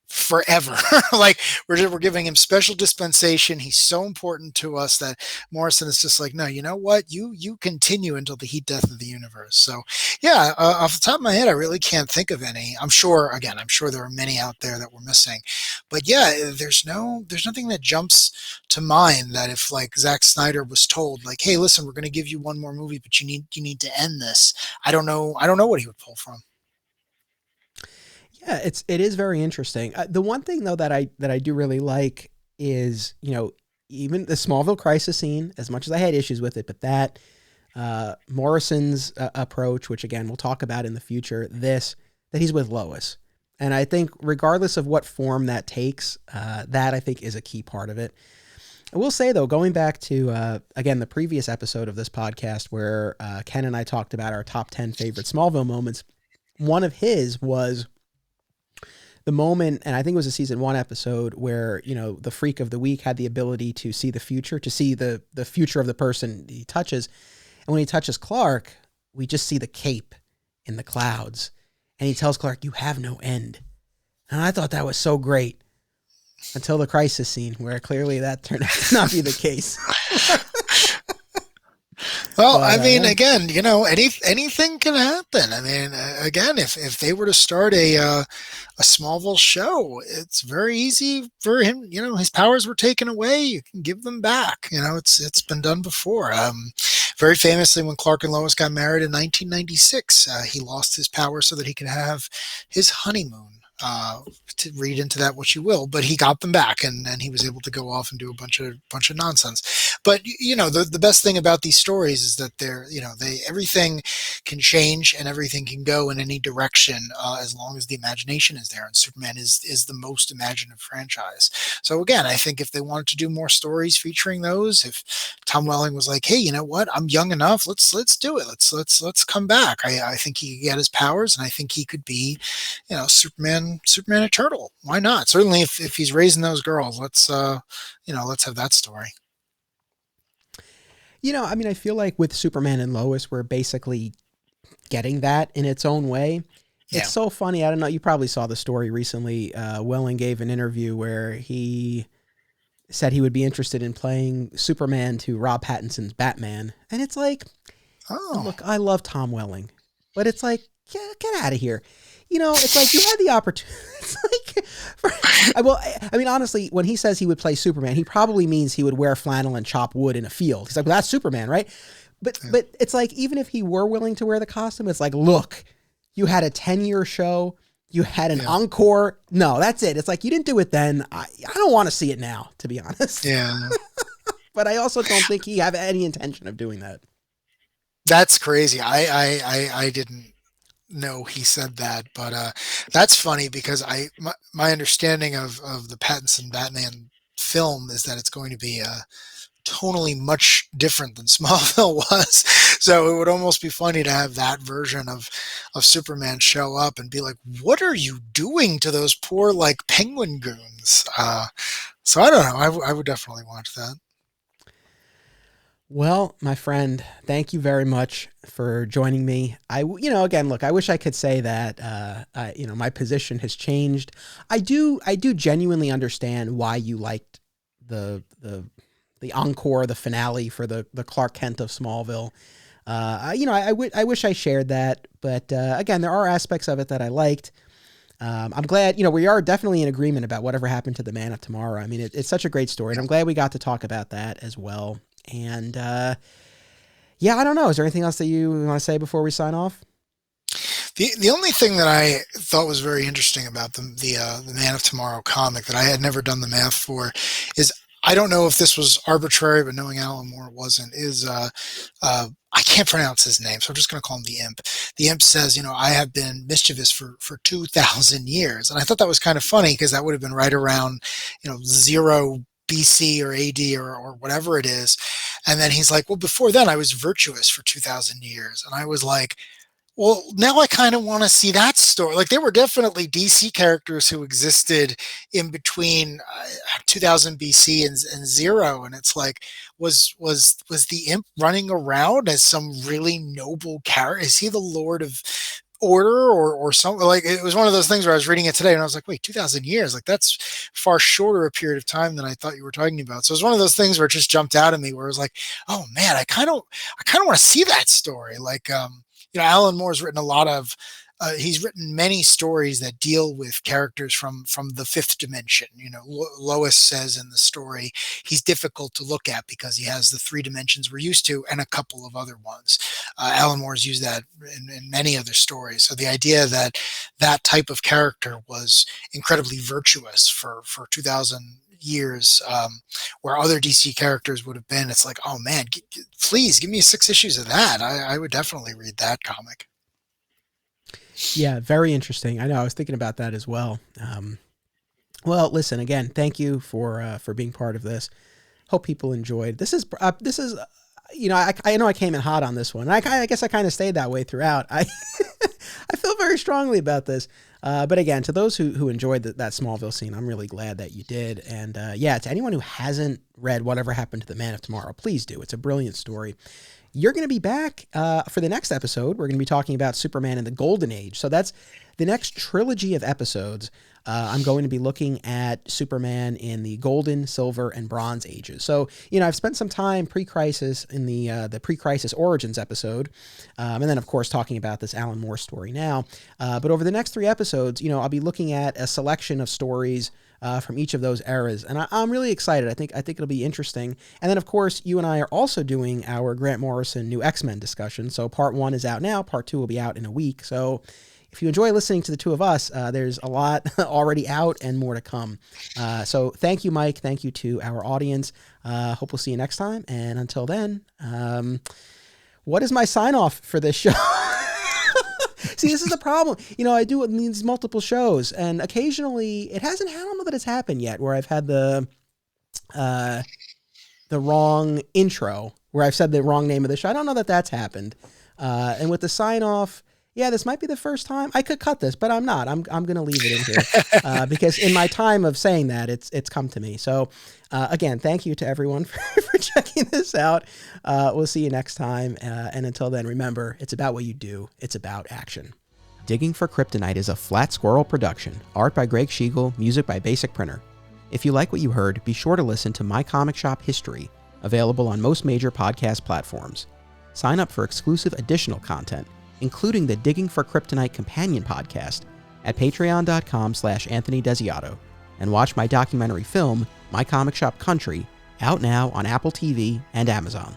[SPEAKER 2] forever. Like, we're giving him special dispensation. He's so important to us that Morrison is just like, no, you know what? You continue until the heat death of the universe. So yeah, off the top of my head, I really can't think of any. I'm sure there are many out there that we're missing, but yeah, there's nothing that jumps to mind that if like Zack Snyder was told like, hey, listen, we're going to give you one more movie, but you need to end this. I don't know what he would pull from.
[SPEAKER 1] Yeah, it is very interesting. The one thing though that I do really like is, even the Smallville crisis scene, as much as I had issues with it, but that Morrison's approach, which again we'll talk about in the future, that he's with Lois, and I think regardless of what form that takes, that I think is a key part of it. I will say though, going back to again the previous episode of this podcast where Ken and I talked about our top 10 favorite Smallville moments, one of his was the moment, and I think it was a season 1 episode where, the Freak of the Week had the ability to see the future, to see the future of the person he touches. And when he touches Clark, we just see the cape in the clouds. And he tells Clark, you have no end. And I thought that was so great until the crisis scene where clearly that turned out to not be the case.
[SPEAKER 2] Well, but, I mean, again, anything can happen. I mean, again, if they were to start a Smallville show, it's very easy for him. His powers were taken away. You can give them back. It's been done before. Very famously, when Clark and Lois got married in 1996, he lost his power so that he could have his honeymoon. To read into that what you will, but he got them back, and he was able to go off and do a bunch of nonsense. But the best thing about these stories is that everything can change and everything can go in any direction as long as the imagination is there. And Superman is the most imaginative franchise. So again, I think if they wanted to do more stories featuring those, if Tom Welling was like, hey, you know what, I'm young enough, let's do it. Let's come back. I think he could get his powers, and I think he could be, Superman Eternal. Why not? Certainly, if he's raising those girls, let's have that story.
[SPEAKER 1] I feel like with Superman and Lois, we're basically getting that in its own way. Yeah. It's so funny. I don't know. You probably saw the story recently. Welling gave an interview where he said he would be interested in playing Superman to Rob Pattinson's Batman. And it's like, look, I love Tom Welling, but it's like, get out of here. It's like you had the opportunity. It's like, honestly, when he says he would play Superman, he probably means he would wear flannel and chop wood in a field. He's like, well, that's Superman, right? But it's like, even if he were willing to wear the costume, it's like, look, you had a 10-year show, you had an encore. No, that's it. It's like, you didn't do it then. I don't want to see it now, to be honest.
[SPEAKER 2] Yeah.
[SPEAKER 1] But I also don't think he have any intention of doing that.
[SPEAKER 2] That's crazy. I didn't know he said that, but that's funny because my understanding of the Pattinson Batman film is that it's going to be tonally much different than Smallville was. So it would almost be funny to have that version of Superman show up and be like, what are you doing to those poor like penguin goons? So I don't know. I would definitely watch that.
[SPEAKER 1] Well, my friend, thank you very much for joining me. Again, look, I wish I could say that, my position has changed. I do genuinely understand why you liked the encore, the finale for the Clark Kent of Smallville. I wish I shared that, but again, there are aspects of it that I liked. I'm glad, we are definitely in agreement about whatever happened to the Man of Tomorrow. I mean, it's such a great story, and I'm glad we got to talk about that as well. And yeah, I don't know. Is there anything else that you want to say before we sign off?
[SPEAKER 2] The only thing that I thought was very interesting about the Man of Tomorrow comic that I had never done the math for is, I don't know if this was arbitrary, but knowing Alan Moore, it wasn't, is I can't pronounce his name, so I'm just going to call him the Imp. The Imp says, I have been mischievous for 2,000 years. And I thought that was kind of funny, because that would have been right around, 0 BC or AD or whatever it is. And then he's like, well, before then I was virtuous for 2,000 years. And I was like, well, now I kind of want to see that story. Like, there were definitely DC characters who existed in between 2000 BC and 0, and it's like, was the Imp running around as some really noble character? Is he the Lord of Order or something? Like, it was one of those things where I was reading it today and I was like, wait, 2,000 years? Like, that's far shorter a period of time than I thought you were talking about. So it was one of those things where it just jumped out at me, where it was like, oh man, I kind of want to see that story. Like, Alan Moore's written a lot of, he's written many stories that deal with characters from the fifth dimension. Lois says in the story, he's difficult to look at because he has the 3 dimensions we're used to and a couple of other ones. Alan Moore's used that in many other stories. So the idea that that type of character was incredibly virtuous for 2,000 years, where other DC characters would have been, it's like, oh man, please give me 6 issues of that. I would definitely read that comic.
[SPEAKER 1] Yeah, very interesting. I know, I was thinking about that as well. Well, listen, again, thank you for being part of this. Hope people enjoyed. This is I know I came in hot on this one. I guess I kind of stayed that way throughout. I feel very strongly about this. But again, to those who enjoyed that Smallville scene, I'm really glad that you did. And to anyone who hasn't read Whatever Happened to the Man of Tomorrow, please do. It's a brilliant story. You're going to be back for the next episode. We're going to be talking about Superman in the Golden Age. So that's the next trilogy of episodes. I'm going to be looking at Superman in the Golden, Silver, and Bronze Ages. So, I've spent some time pre-crisis in the pre-crisis Origins episode, and then, of course, talking about this Alan Moore story now. But over the next 3 episodes, I'll be looking at a selection of stories from each of those eras, and I'm really excited. I think it'll be interesting. And then, of course, you and I are also doing our Grant Morrison New X-Men discussion. So Part 1 is out now. Part 2 will be out in a week. So if you enjoy listening to the two of us, there's a lot already out and more to come. So thank you, Mike. Thank you to our audience. Hope we'll see you next time. And until then, what is my sign off for this show? See, this is the problem. I do these multiple shows, and occasionally I don't know that it's happened yet where I've had the wrong intro, where I've said the wrong name of the show. I don't know that that's happened. And with the sign off, yeah, this might be the first time. I could cut this, but I'm not. I'm going to leave it in here because in my time of saying that, it's come to me. So again, thank you to everyone for checking this out. We'll see you next time. And until then, remember, it's about what you do. It's about action. Digging for Kryptonite is a Flat Squirrel production. Art by Greg Schiegel, music by Basic Printer. If you like what you heard, be sure to listen to My Comic Shop History, available on most major podcast platforms. Sign up for exclusive additional content, including the Digging for Kryptonite companion podcast at patreon.com/Anthony Desiato, and watch my documentary film, My Comic Shop Country, out now on Apple TV and Amazon.